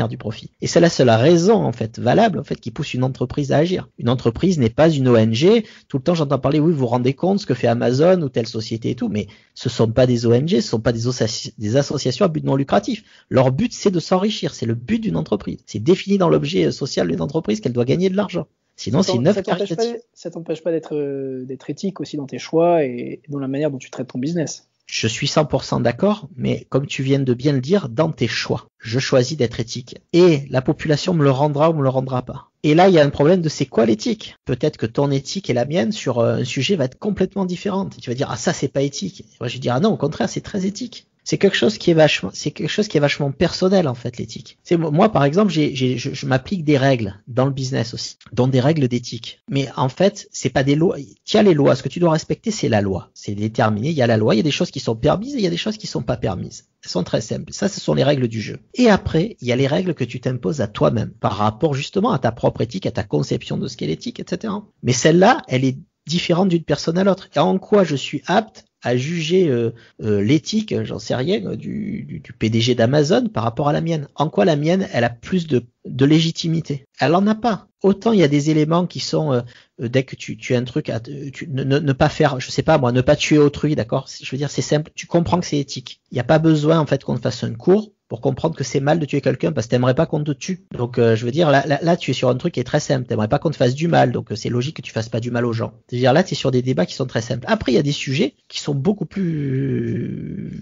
du profit. Et c'est la seule raison, en fait, valable, en fait, qui pousse une entreprise à agir. Une entreprise n'est pas une ONG. Tout le temps, j'entends parler, oui, vous vous rendez compte ce que fait Amazon ou telle société et tout, mais ce sont pas des ONG, ce sont pas des associations à but non lucratif. Leur but, c'est de s'enrichir. C'est le but d'une entreprise. C'est défini dans l'objet social d'une entreprise qu'elle doit gagner de l'argent. Sinon, c'est une œuvre caritative. Ça t'empêche pas d'être éthique aussi dans tes choix et dans la manière dont tu traites ton business. Je suis 100% d'accord, mais comme tu viens de bien le dire, dans tes choix, je choisis d'être éthique. Et la population me le rendra ou me le rendra pas. Et là, il y a un problème de c'est quoi l'éthique? Peut-être que ton éthique et la mienne sur un sujet va être complètement différente. Et tu vas dire, ah ça c'est pas éthique. Et moi je vais dire, ah non, au contraire, c'est très éthique. C'est quelque chose qui est vachement personnel en fait, l'éthique. C'est moi par exemple, je m'applique des règles dans le business aussi, dont des règles d'éthique. Mais en fait, c'est pas des lois. Il y a les lois, ce que tu dois respecter, c'est la loi. C'est déterminé, il y a la loi, il y a des choses qui sont permises et il y a des choses qui sont pas permises. Elles sont très simples. Ça, ce sont les règles du jeu. Et après, il y a les règles que tu t'imposes à toi-même par rapport justement à ta propre éthique, à ta conception de ce qu'est l'éthique, etc. Mais celle-là, elle est différente d'une personne à l'autre. Et en quoi je suis apte à juger l'éthique, j'en sais rien, du PDG d'Amazon par rapport à la mienne. En quoi la mienne, elle a plus de légitimité? Elle en a pas. Autant il y a des éléments qui sont dès que tu as un truc à ne pas faire, je sais pas moi, ne pas tuer autrui, d'accord? Je veux dire, c'est simple. Tu comprends que c'est éthique. Il n'y a pas besoin en fait qu'on te fasse un cours pour comprendre que c'est mal de tuer quelqu'un parce que t'aimerais pas qu'on te tue. Donc je veux dire là tu es sur un truc qui est très simple. T'aimerais pas qu'on te fasse du mal, donc c'est logique que tu fasses pas du mal aux gens. C'est-à-dire là tu es sur des débats qui sont très simples. Après il y a des sujets qui sont beaucoup plus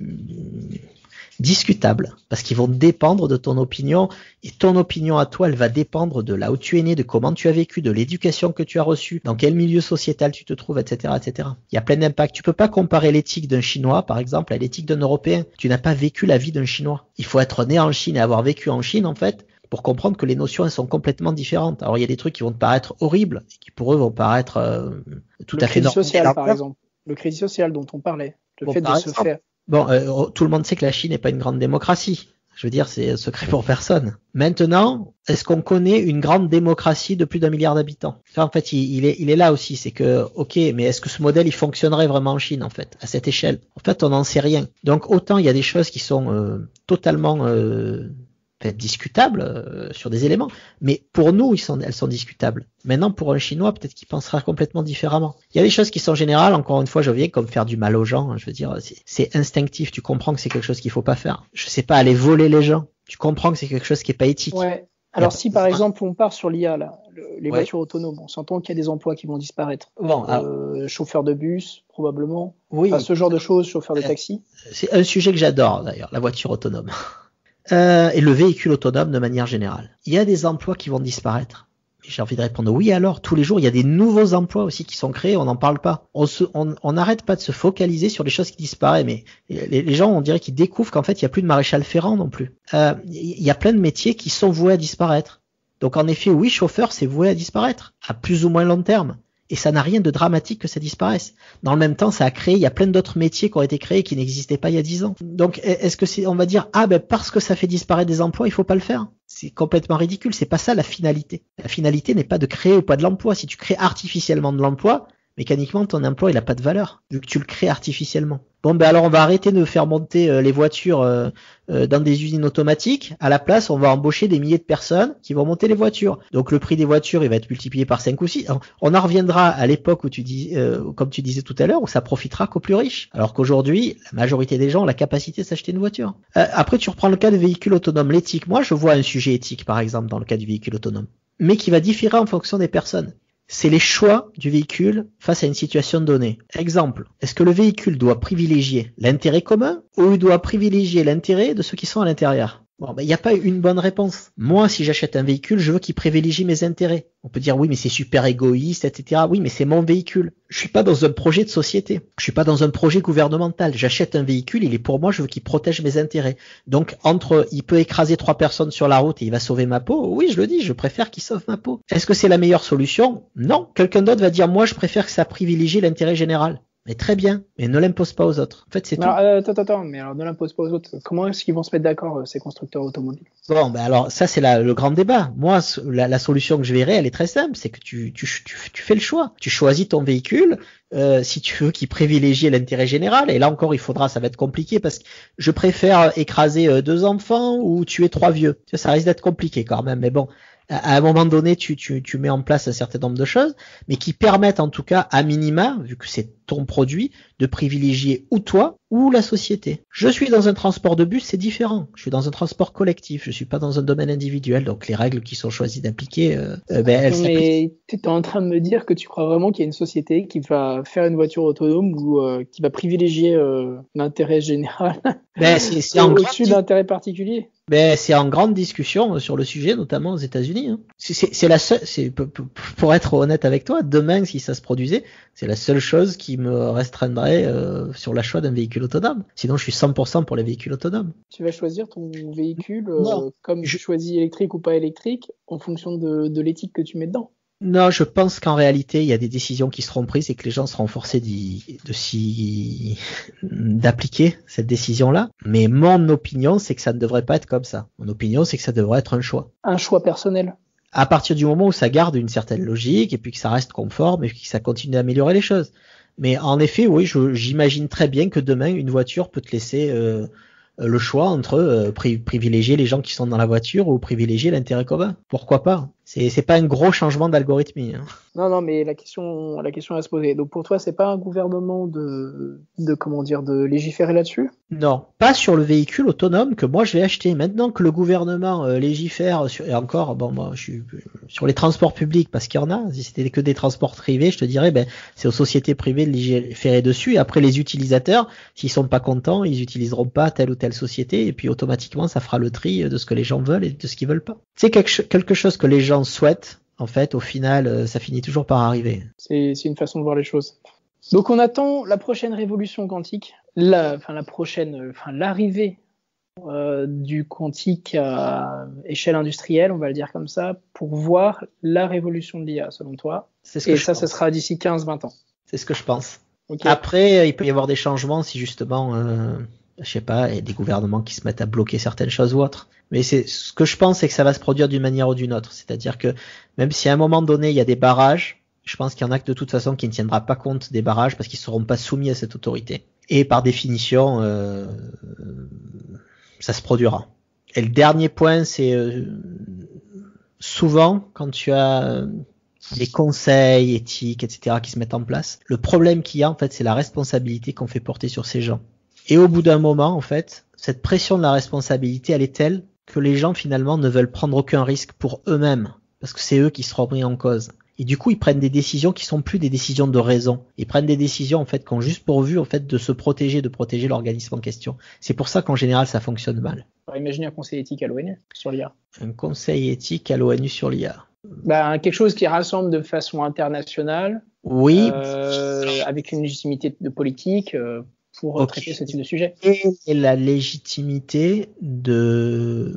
discutables parce qu'ils vont dépendre de ton opinion et ton opinion à toi elle va dépendre de là où tu es né, de comment tu as vécu, de l'éducation que tu as reçue, dans quel milieu sociétal tu te trouves, etc., etc. Il y a plein d'impacts. Tu peux pas comparer l'éthique d'un Chinois par exemple à l'éthique d'un Européen. Tu n'as pas vécu la vie d'un Chinois. Il faut être né en Chine et avoir vécu en Chine en fait pour comprendre que les notions elles sont complètement différentes. Alors il y a des trucs qui vont te paraître horribles et qui pour eux vont paraître tout à fait normaux. Le crédit social par exemple, le crédit social dont on parlait, le fait de se faire. Bon, tout le monde sait que la Chine n'est pas une grande démocratie. Je veux dire, c'est secret pour personne. Maintenant, est-ce qu'on connaît une grande démocratie de plus d'1 milliard d'habitants? Ça, en fait, il est là aussi. C'est que, ok, mais est-ce que ce modèle, il fonctionnerait vraiment en Chine, en fait, à cette échelle? En fait, on n'en sait rien. Donc, autant il y a des choses qui sont totalement discutables sur des éléments, mais pour nous, elles sont discutables. Maintenant, pour un Chinois, peut-être qu'il pensera complètement différemment. Il y a des choses qui sont générales, encore une fois, je viens comme faire du mal aux gens, je veux dire, c'est instinctif, tu comprends que c'est quelque chose qu'il faut pas faire. Je sais pas, aller voler les gens, tu comprends que c'est quelque chose qui est pas éthique. Ouais. Alors si par exemple on part sur l'IA, là, les voitures autonomes, on s'entend qu'il y a des emplois qui vont disparaître. Bon, chauffeur de bus, probablement. Oui. Enfin, ce genre de choses, chauffeur de taxi. C'est un sujet que j'adore d'ailleurs, la voiture autonome. et le véhicule autonome de manière générale. Il y a des emplois qui vont disparaître. J'ai envie de répondre oui alors, tous les jours, il y a des nouveaux emplois aussi qui sont créés, on n'en parle pas. On n'arrête pas de se focaliser sur les choses qui disparaissent, mais les gens, on dirait qu'ils découvrent qu'en fait, il n'y a plus de maréchal Ferrand non plus. Il y a plein de métiers qui sont voués à disparaître. Donc en effet, oui, chauffeur, c'est voué à disparaître, à plus ou moins long terme. Et ça n'a rien de dramatique que ça disparaisse. Dans le même temps, ça a créé, il y a plein d'autres métiers qui ont été créés qui n'existaient pas il y a 10 ans. Donc, est-ce que on va dire, parce que ça fait disparaître des emplois, il faut pas le faire? C'est complètement ridicule. C'est pas ça la finalité. La finalité n'est pas de créer ou pas de l'emploi. Si tu crées artificiellement de l'emploi, mécaniquement, ton emploi, il a pas de valeur, vu que tu le crées artificiellement. Bon, alors on va arrêter de faire monter les voitures dans des usines automatiques. À la place, on va embaucher des milliers de personnes qui vont monter les voitures. Donc le prix des voitures, il va être multiplié par 5 ou 6. On en reviendra à l'époque où comme tu disais tout à l'heure, où ça profitera qu'aux plus riches. Alors qu'aujourd'hui, la majorité des gens ont la capacité de s'acheter une voiture. Après, tu reprends le cas des véhicules autonomes. L'éthique, moi, je vois un sujet éthique, par exemple, dans le cas du véhicule autonome, mais qui va différer en fonction des personnes. C'est les choix du véhicule face à une situation donnée. Exemple, est-ce que le véhicule doit privilégier l'intérêt commun ou il doit privilégier l'intérêt de ceux qui sont à l'intérieur? Bon, il n'y a pas une bonne réponse. Moi, si j'achète un véhicule, je veux qu'il privilégie mes intérêts. On peut dire oui, mais c'est super égoïste, etc. Oui, mais c'est mon véhicule. Je suis pas dans un projet de société. Je suis pas dans un projet gouvernemental. J'achète un véhicule, il est pour moi, je veux qu'il protège mes intérêts. Donc, il peut écraser 3 personnes sur la route et il va sauver ma peau. Oui, je le dis, je préfère qu'il sauve ma peau. Est-ce que c'est la meilleure solution? Non. Quelqu'un d'autre va dire, moi, je préfère que ça privilégie l'intérêt général. Mais très bien, mais ne l'impose pas aux autres. En fait, c'est tout. Attends, mais alors ne l'impose pas aux autres. Comment est-ce qu'ils vont se mettre d'accord, ces constructeurs automobiles? Bon, alors ça c'est le grand débat. Moi, la solution que je verrais, elle est très simple, c'est que tu fais le choix. Tu choisis ton véhicule si tu veux qu'il privilégie l'intérêt général. Et là encore, ça va être compliqué parce que je préfère écraser 2 enfants ou tuer 3 vieux. Ça risque d'être compliqué quand même, mais bon. À un moment donné, tu mets en place un certain nombre de choses, mais qui permettent en tout cas, à minima, vu que c'est ton produit, de privilégier ou toi ou la société. Je suis dans un transport de bus, c'est différent. Je suis dans un transport collectif, je suis pas dans un domaine individuel, donc les règles qui sont choisies d'appliquer, elles s'appliquent. Mais tu es en train de me dire que tu crois vraiment qu'il y a une société qui va faire une voiture autonome ou qui va privilégier l'intérêt général c'est au-dessus de l'intérêt particulier? C'est en grande discussion sur le sujet, notamment aux États-Unis. Hein. C'est la seule. Pour être honnête avec toi, demain, si ça se produisait, c'est la seule chose qui me restreindrait sur l'achat d'un véhicule autonome. Sinon, je suis 100% pour les véhicules autonomes. Tu vas choisir ton véhicule comme tu choisis électrique ou pas électrique en fonction de l'éthique que tu mets dedans. Non, je pense qu'en réalité, il y a des décisions qui seront prises et que les gens seront forcés d'appliquer cette décision-là. Mais mon opinion, c'est que ça ne devrait pas être comme ça. Mon opinion, c'est que ça devrait être un choix. Un choix personnel. À partir du moment où ça garde une certaine logique et puis que ça reste conforme et puis que ça continue d'améliorer les choses. Mais en effet, oui, j'imagine très bien que demain, une voiture peut te laisser le choix entre privilégier les gens qui sont dans la voiture ou privilégier l'intérêt commun. Pourquoi pas? C'est pas un gros changement d'algorithmie. Hein. Non, mais la question à se poser. Donc pour toi, c'est pas un gouvernement de légiférer là-dessus? Non, pas sur le véhicule autonome que moi je vais acheter. Maintenant que le gouvernement légifère et encore, moi je suis sur les transports publics parce qu'il y en a. Si c'était que des transports privés, je te dirais, c'est aux sociétés privées de légiférer dessus. Et après les utilisateurs, s'ils sont pas contents, ils utiliseront pas telle ou telle société. Et puis automatiquement, ça fera le tri de ce que les gens veulent et de ce qu'ils veulent pas. C'est quelque chose que les gens l'argent en fait, au final, ça finit toujours par arriver. C'est une façon de voir les choses. Donc on attend la prochaine révolution quantique, l'arrivée du quantique à échelle industrielle, on va le dire comme ça, pour voir la révolution de l'IA, selon toi. C'est ce que ça sera d'ici 15-20 ans. C'est ce que je pense. Okay. Après, il peut y avoir des changements si justement, je sais pas, il y a des gouvernements qui se mettent à bloquer certaines choses ou autres. Mais ce que je pense, c'est que ça va se produire d'une manière ou d'une autre. C'est-à-dire que même si à un moment donné, il y a des barrages, je pense qu'il y en a que de toute façon qui ne tiendra pas compte des barrages parce qu'ils ne seront pas soumis à cette autorité. Et par définition, ça se produira. Et le dernier point, c'est souvent quand tu as des conseils éthiques, etc., qui se mettent en place, le problème qu'il y a, en fait, c'est la responsabilité qu'on fait porter sur ces gens. Et au bout d'un moment, en fait, cette pression de la responsabilité, elle est telle que les gens, finalement, ne veulent prendre aucun risque pour eux-mêmes, parce que c'est eux qui seront mis en cause. Et du coup, ils prennent des décisions qui sont plus des décisions de raison. Ils prennent des décisions en fait qui ont juste pour vue en fait de se protéger, de protéger l'organisme en question. C'est pour ça qu'en général, ça fonctionne mal. On va imaginer un conseil éthique à l'ONU sur l'IA. Un conseil éthique à l'ONU sur l'IA. Quelque chose qui rassemble de façon internationale. Oui. Avec une légitimité de politique pour traiter ce type de sujet. Et la légitimité d'un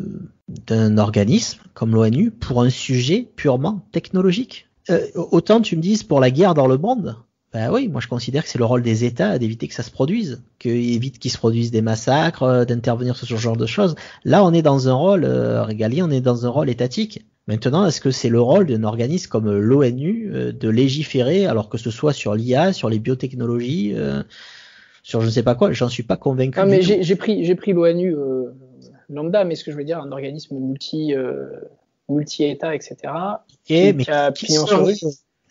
organisme comme l'ONU pour un sujet purement technologique. Autant tu me dises pour la guerre dans le monde, ben oui, moi je considère que c'est le rôle des États d'éviter que ça se produise, évite qu'il se produisent des massacres, d'intervenir sur ce genre de choses. Là, on est dans un rôle régalien, on est dans un rôle étatique. Maintenant, est-ce que c'est le rôle d'un organisme comme l'ONU de légiférer, alors que ce soit sur l'IA, sur les biotechnologies, sur je ne sais pas quoi? J'en suis pas convaincu. Non, mais j'ai pris l'ONU lambda, mais ce que je veux dire, un organisme multi-État, etc. Mais qui a pignon sur rue.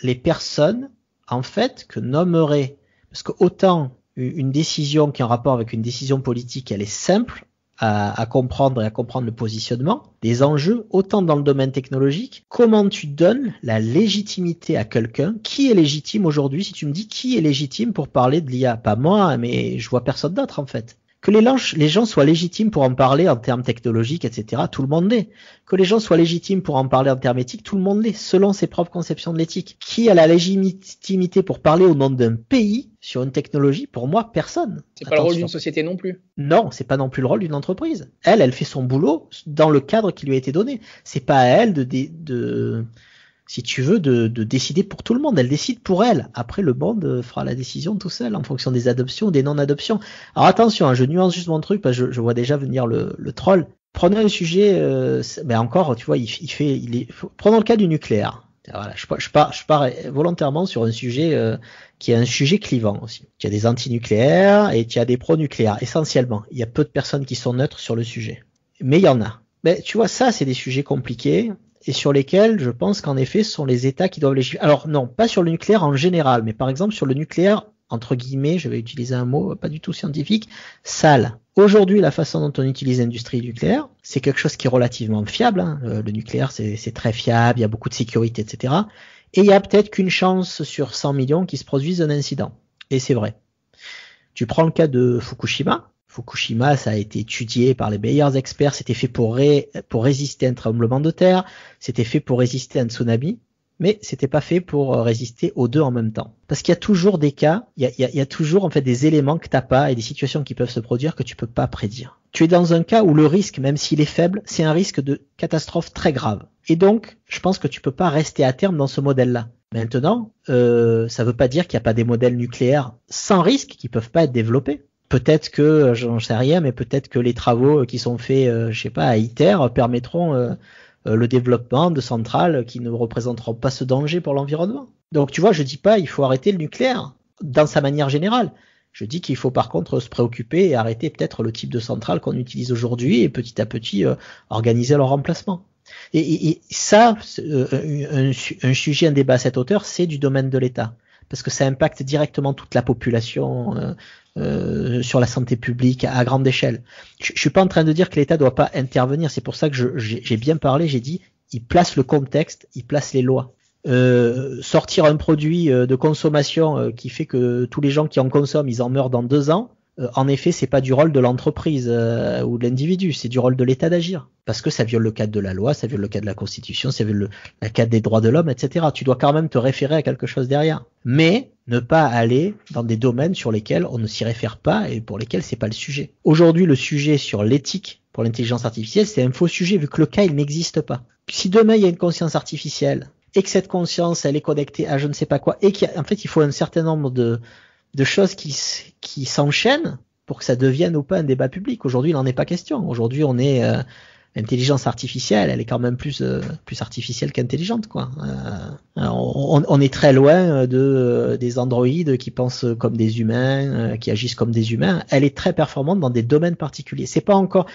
Les personnes, en fait, que nommerait, parce que autant une décision qui est en rapport avec une décision politique, elle est simple à comprendre et à comprendre le positionnement des enjeux, autant dans le domaine technologique. Comment tu donnes la légitimité à quelqu'un? Qui est légitime aujourd'hui? Si tu me dis qui est légitime pour parler de l'IA, pas moi, mais je vois personne d'autre en fait. Que les gens soient légitimes pour en parler en termes technologiques, etc., tout le monde l'est. Que les gens soient légitimes pour en parler en termes éthiques, tout le monde l'est, selon ses propres conceptions de l'éthique. Qui a la légitimité pour parler au nom d'un pays sur une technologie? Pour moi, personne. C'est pas le rôle d'une société non plus. Non, c'est pas non plus le rôle d'une entreprise. Elle fait son boulot dans le cadre qui lui a été donné. C'est pas à elle si tu veux, de décider pour tout le monde. Elle décide pour elle. Après, le monde fera la décision tout seul en fonction des adoptions ou des non-adoptions. Alors attention, je nuance juste mon truc parce que je vois déjà venir le troll. Prenons un sujet, mais encore, tu vois, prenons le cas du nucléaire. Voilà, je pars volontairement sur un sujet qui est un sujet clivant aussi. Il y a des anti-nucléaires et il y a des pro-nucléaires, essentiellement. Il y a peu de personnes qui sont neutres sur le sujet. Mais il y en a. Mais tu vois, ça, c'est des sujets compliqués et sur lesquels je pense qu'en effet, ce sont les États qui doivent légiférer. Alors non, pas sur le nucléaire en général, mais par exemple sur le nucléaire, entre guillemets, je vais utiliser un mot pas du tout scientifique, sale. Aujourd'hui, la façon dont on utilise l'industrie nucléaire, c'est quelque chose qui est relativement fiable. Hein. Le nucléaire, c'est très fiable, il y a beaucoup de sécurité, etc. Et il y a peut-être qu'une chance sur 100 millions qui se produise un incident. Et c'est vrai. Tu prends le cas de Fukushima. Fukushima, ça a été étudié par les meilleurs experts. C'était fait pour résister à un tremblement de terre. C'était fait pour résister à un tsunami. Mais c'était pas fait pour résister aux deux en même temps. Parce qu'il y a toujours des cas, il y a toujours en fait des éléments que t'as pas et des situations qui peuvent se produire que tu peux pas prédire. Tu es dans un cas où le risque, même s'il est faible, c'est un risque de catastrophe très grave. Et donc, je pense que tu peux pas rester à terme dans ce modèle-là. Maintenant, ça veut pas dire qu'il n'y a pas des modèles nucléaires sans risque qui peuvent pas être développés. Peut-être que, j'en sais rien, mais peut-être que les travaux qui sont faits, je sais pas, à ITER permettront le développement de centrales qui ne représenteront pas ce danger pour l'environnement. Donc tu vois, je dis pas il faut arrêter le nucléaire dans sa manière générale. Je dis qu'il faut par contre se préoccuper et arrêter peut-être le type de centrale qu'on utilise aujourd'hui et petit à petit organiser leur remplacement. Et ça, un sujet, un débat à cette hauteur, c'est du domaine de l'État. Parce que ça impacte directement toute la population sur la santé publique à grande échelle. Je suis pas en train de dire que l'État doit pas intervenir. C'est pour ça que j'ai bien parlé. J'ai dit, il place le contexte, il place les lois. Sortir un produit de consommation qui fait que tous les gens qui en consomment, ils en meurent dans 2 ans. En effet, c'est pas du rôle de l'entreprise ou de l'individu, c'est du rôle de l'État d'agir. Parce que ça viole le cadre de la loi, ça viole le cadre de la Constitution, ça viole le cadre des droits de l'homme, etc. Tu dois quand même te référer à quelque chose derrière. Mais ne pas aller dans des domaines sur lesquels on ne s'y réfère pas et pour lesquels c'est pas le sujet. Aujourd'hui, le sujet sur l'éthique pour l'intelligence artificielle, c'est un faux sujet vu que le cas, il n'existe pas. Si demain, il y a une conscience artificielle et que cette conscience, elle est connectée à je ne sais pas quoi et qu'en fait, il faut un certain nombre de choses qui s'enchaînent pour que ça devienne ou pas un débat public. Aujourd'hui, il n'en est pas question. Aujourd'hui, on est intelligence artificielle, elle est quand même plus artificielle qu'intelligente, quoi. On est très loin des androïdes qui pensent comme des humains, qui agissent comme des humains. Elle est très performante dans des domaines particuliers. C'est pas encore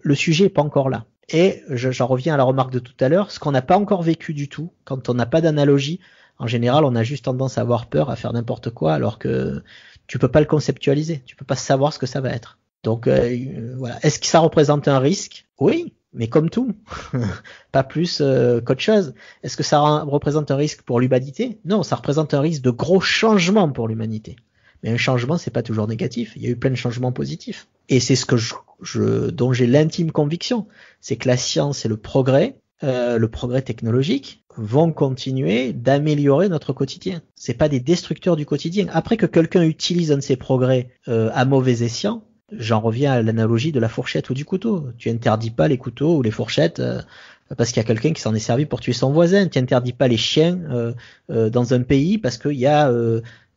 le sujet est pas encore là. Et j'en reviens à la remarque de tout à l'heure, ce qu'on n'a pas encore vécu du tout, quand on n'a pas d'analogie. En général, on a juste tendance à avoir peur, à faire n'importe quoi, alors que tu peux pas le conceptualiser, tu peux pas savoir ce que ça va être. Donc voilà. Est-ce que ça représente un risque? Oui, mais comme tout, pas plus qu'autre chose. Est-ce que ça représente un risque pour l'humanité? Non, ça représente un risque de gros changements pour l'humanité. Mais un changement, c'est pas toujours négatif. Il y a eu plein de changements positifs. Et c'est ce que dont j'ai l'intime conviction, c'est que la science et le progrès technologique vont continuer d'améliorer notre quotidien. C'est pas des destructeurs du quotidien. Après que quelqu'un utilise un de ces progrès à mauvais escient, j'en reviens à l'analogie de la fourchette ou du couteau. Tu interdis pas les couteaux ou les fourchettes parce qu'il y a quelqu'un qui s'en est servi pour tuer son voisin. Tu interdis pas les chiens dans un pays parce qu'il y a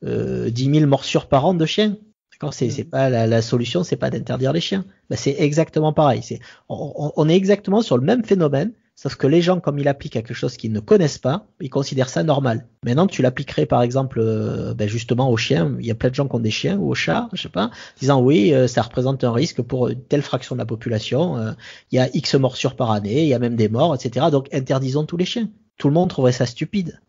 10 000 morsures par an de chiens. D'accord, c'est pas la solution, c'est pas d'interdire les chiens. Ben, c'est exactement pareil. On est exactement sur le même phénomène, sauf que les gens, comme ils l'appliquent à quelque chose qu'ils ne connaissent pas, ils considèrent ça normal. Maintenant, tu l'appliquerais par exemple, justement aux chiens. Il y a plein de gens qui ont des chiens ou aux chats, je sais pas, disant oui, ça représente un risque pour une telle fraction de la population. Il y a X morsures par année, il y a même des morts, etc. Donc interdisons tous les chiens. Tout le monde trouverait ça stupide.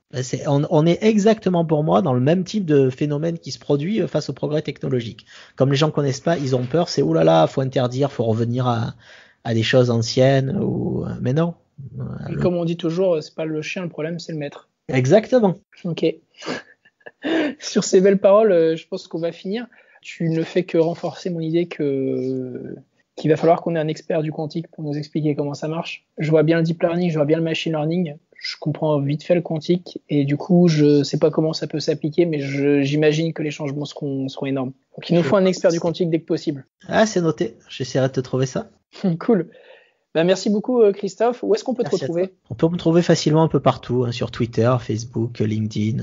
On est exactement pour moi dans le même type de phénomène qui se produit face au progrès technologique. Comme les gens connaissent pas, ils ont peur, c'est oulala, faut interdire, faut revenir à des choses anciennes mais non. Et comme on dit toujours, c'est pas le chien le problème, c'est le maître. Exactement. Ok. Sur ces belles paroles, je pense qu'on va finir. Tu ne fais que renforcer mon idée qu'il va falloir qu'on ait un expert du quantique pour nous expliquer comment ça marche. Je vois bien le deep learning, je vois bien le machine learning, je comprends vite fait le quantique et du coup je sais pas comment ça peut s'appliquer, mais j'imagine que les changements seront énormes. Donc il nous faut un expert du quantique dès que possible. Ah, c'est noté, j'essaierai de te trouver ça. Cool. Merci beaucoup Christophe. Où est-ce qu'on peut te retrouver? On peut me trouver facilement un peu partout, sur Twitter, Facebook, LinkedIn.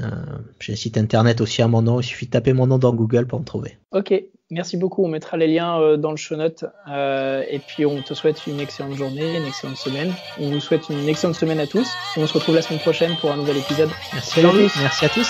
J'ai un site internet aussi à mon nom, il suffit de taper mon nom dans Google pour me trouver. Ok, merci beaucoup. On mettra les liens dans le show notes. Et puis on te souhaite une excellente journée, une excellente semaine. On vous souhaite une excellente semaine à tous. Et on se retrouve la semaine prochaine pour un nouvel épisode. Merci Jean-Louis, merci à tous.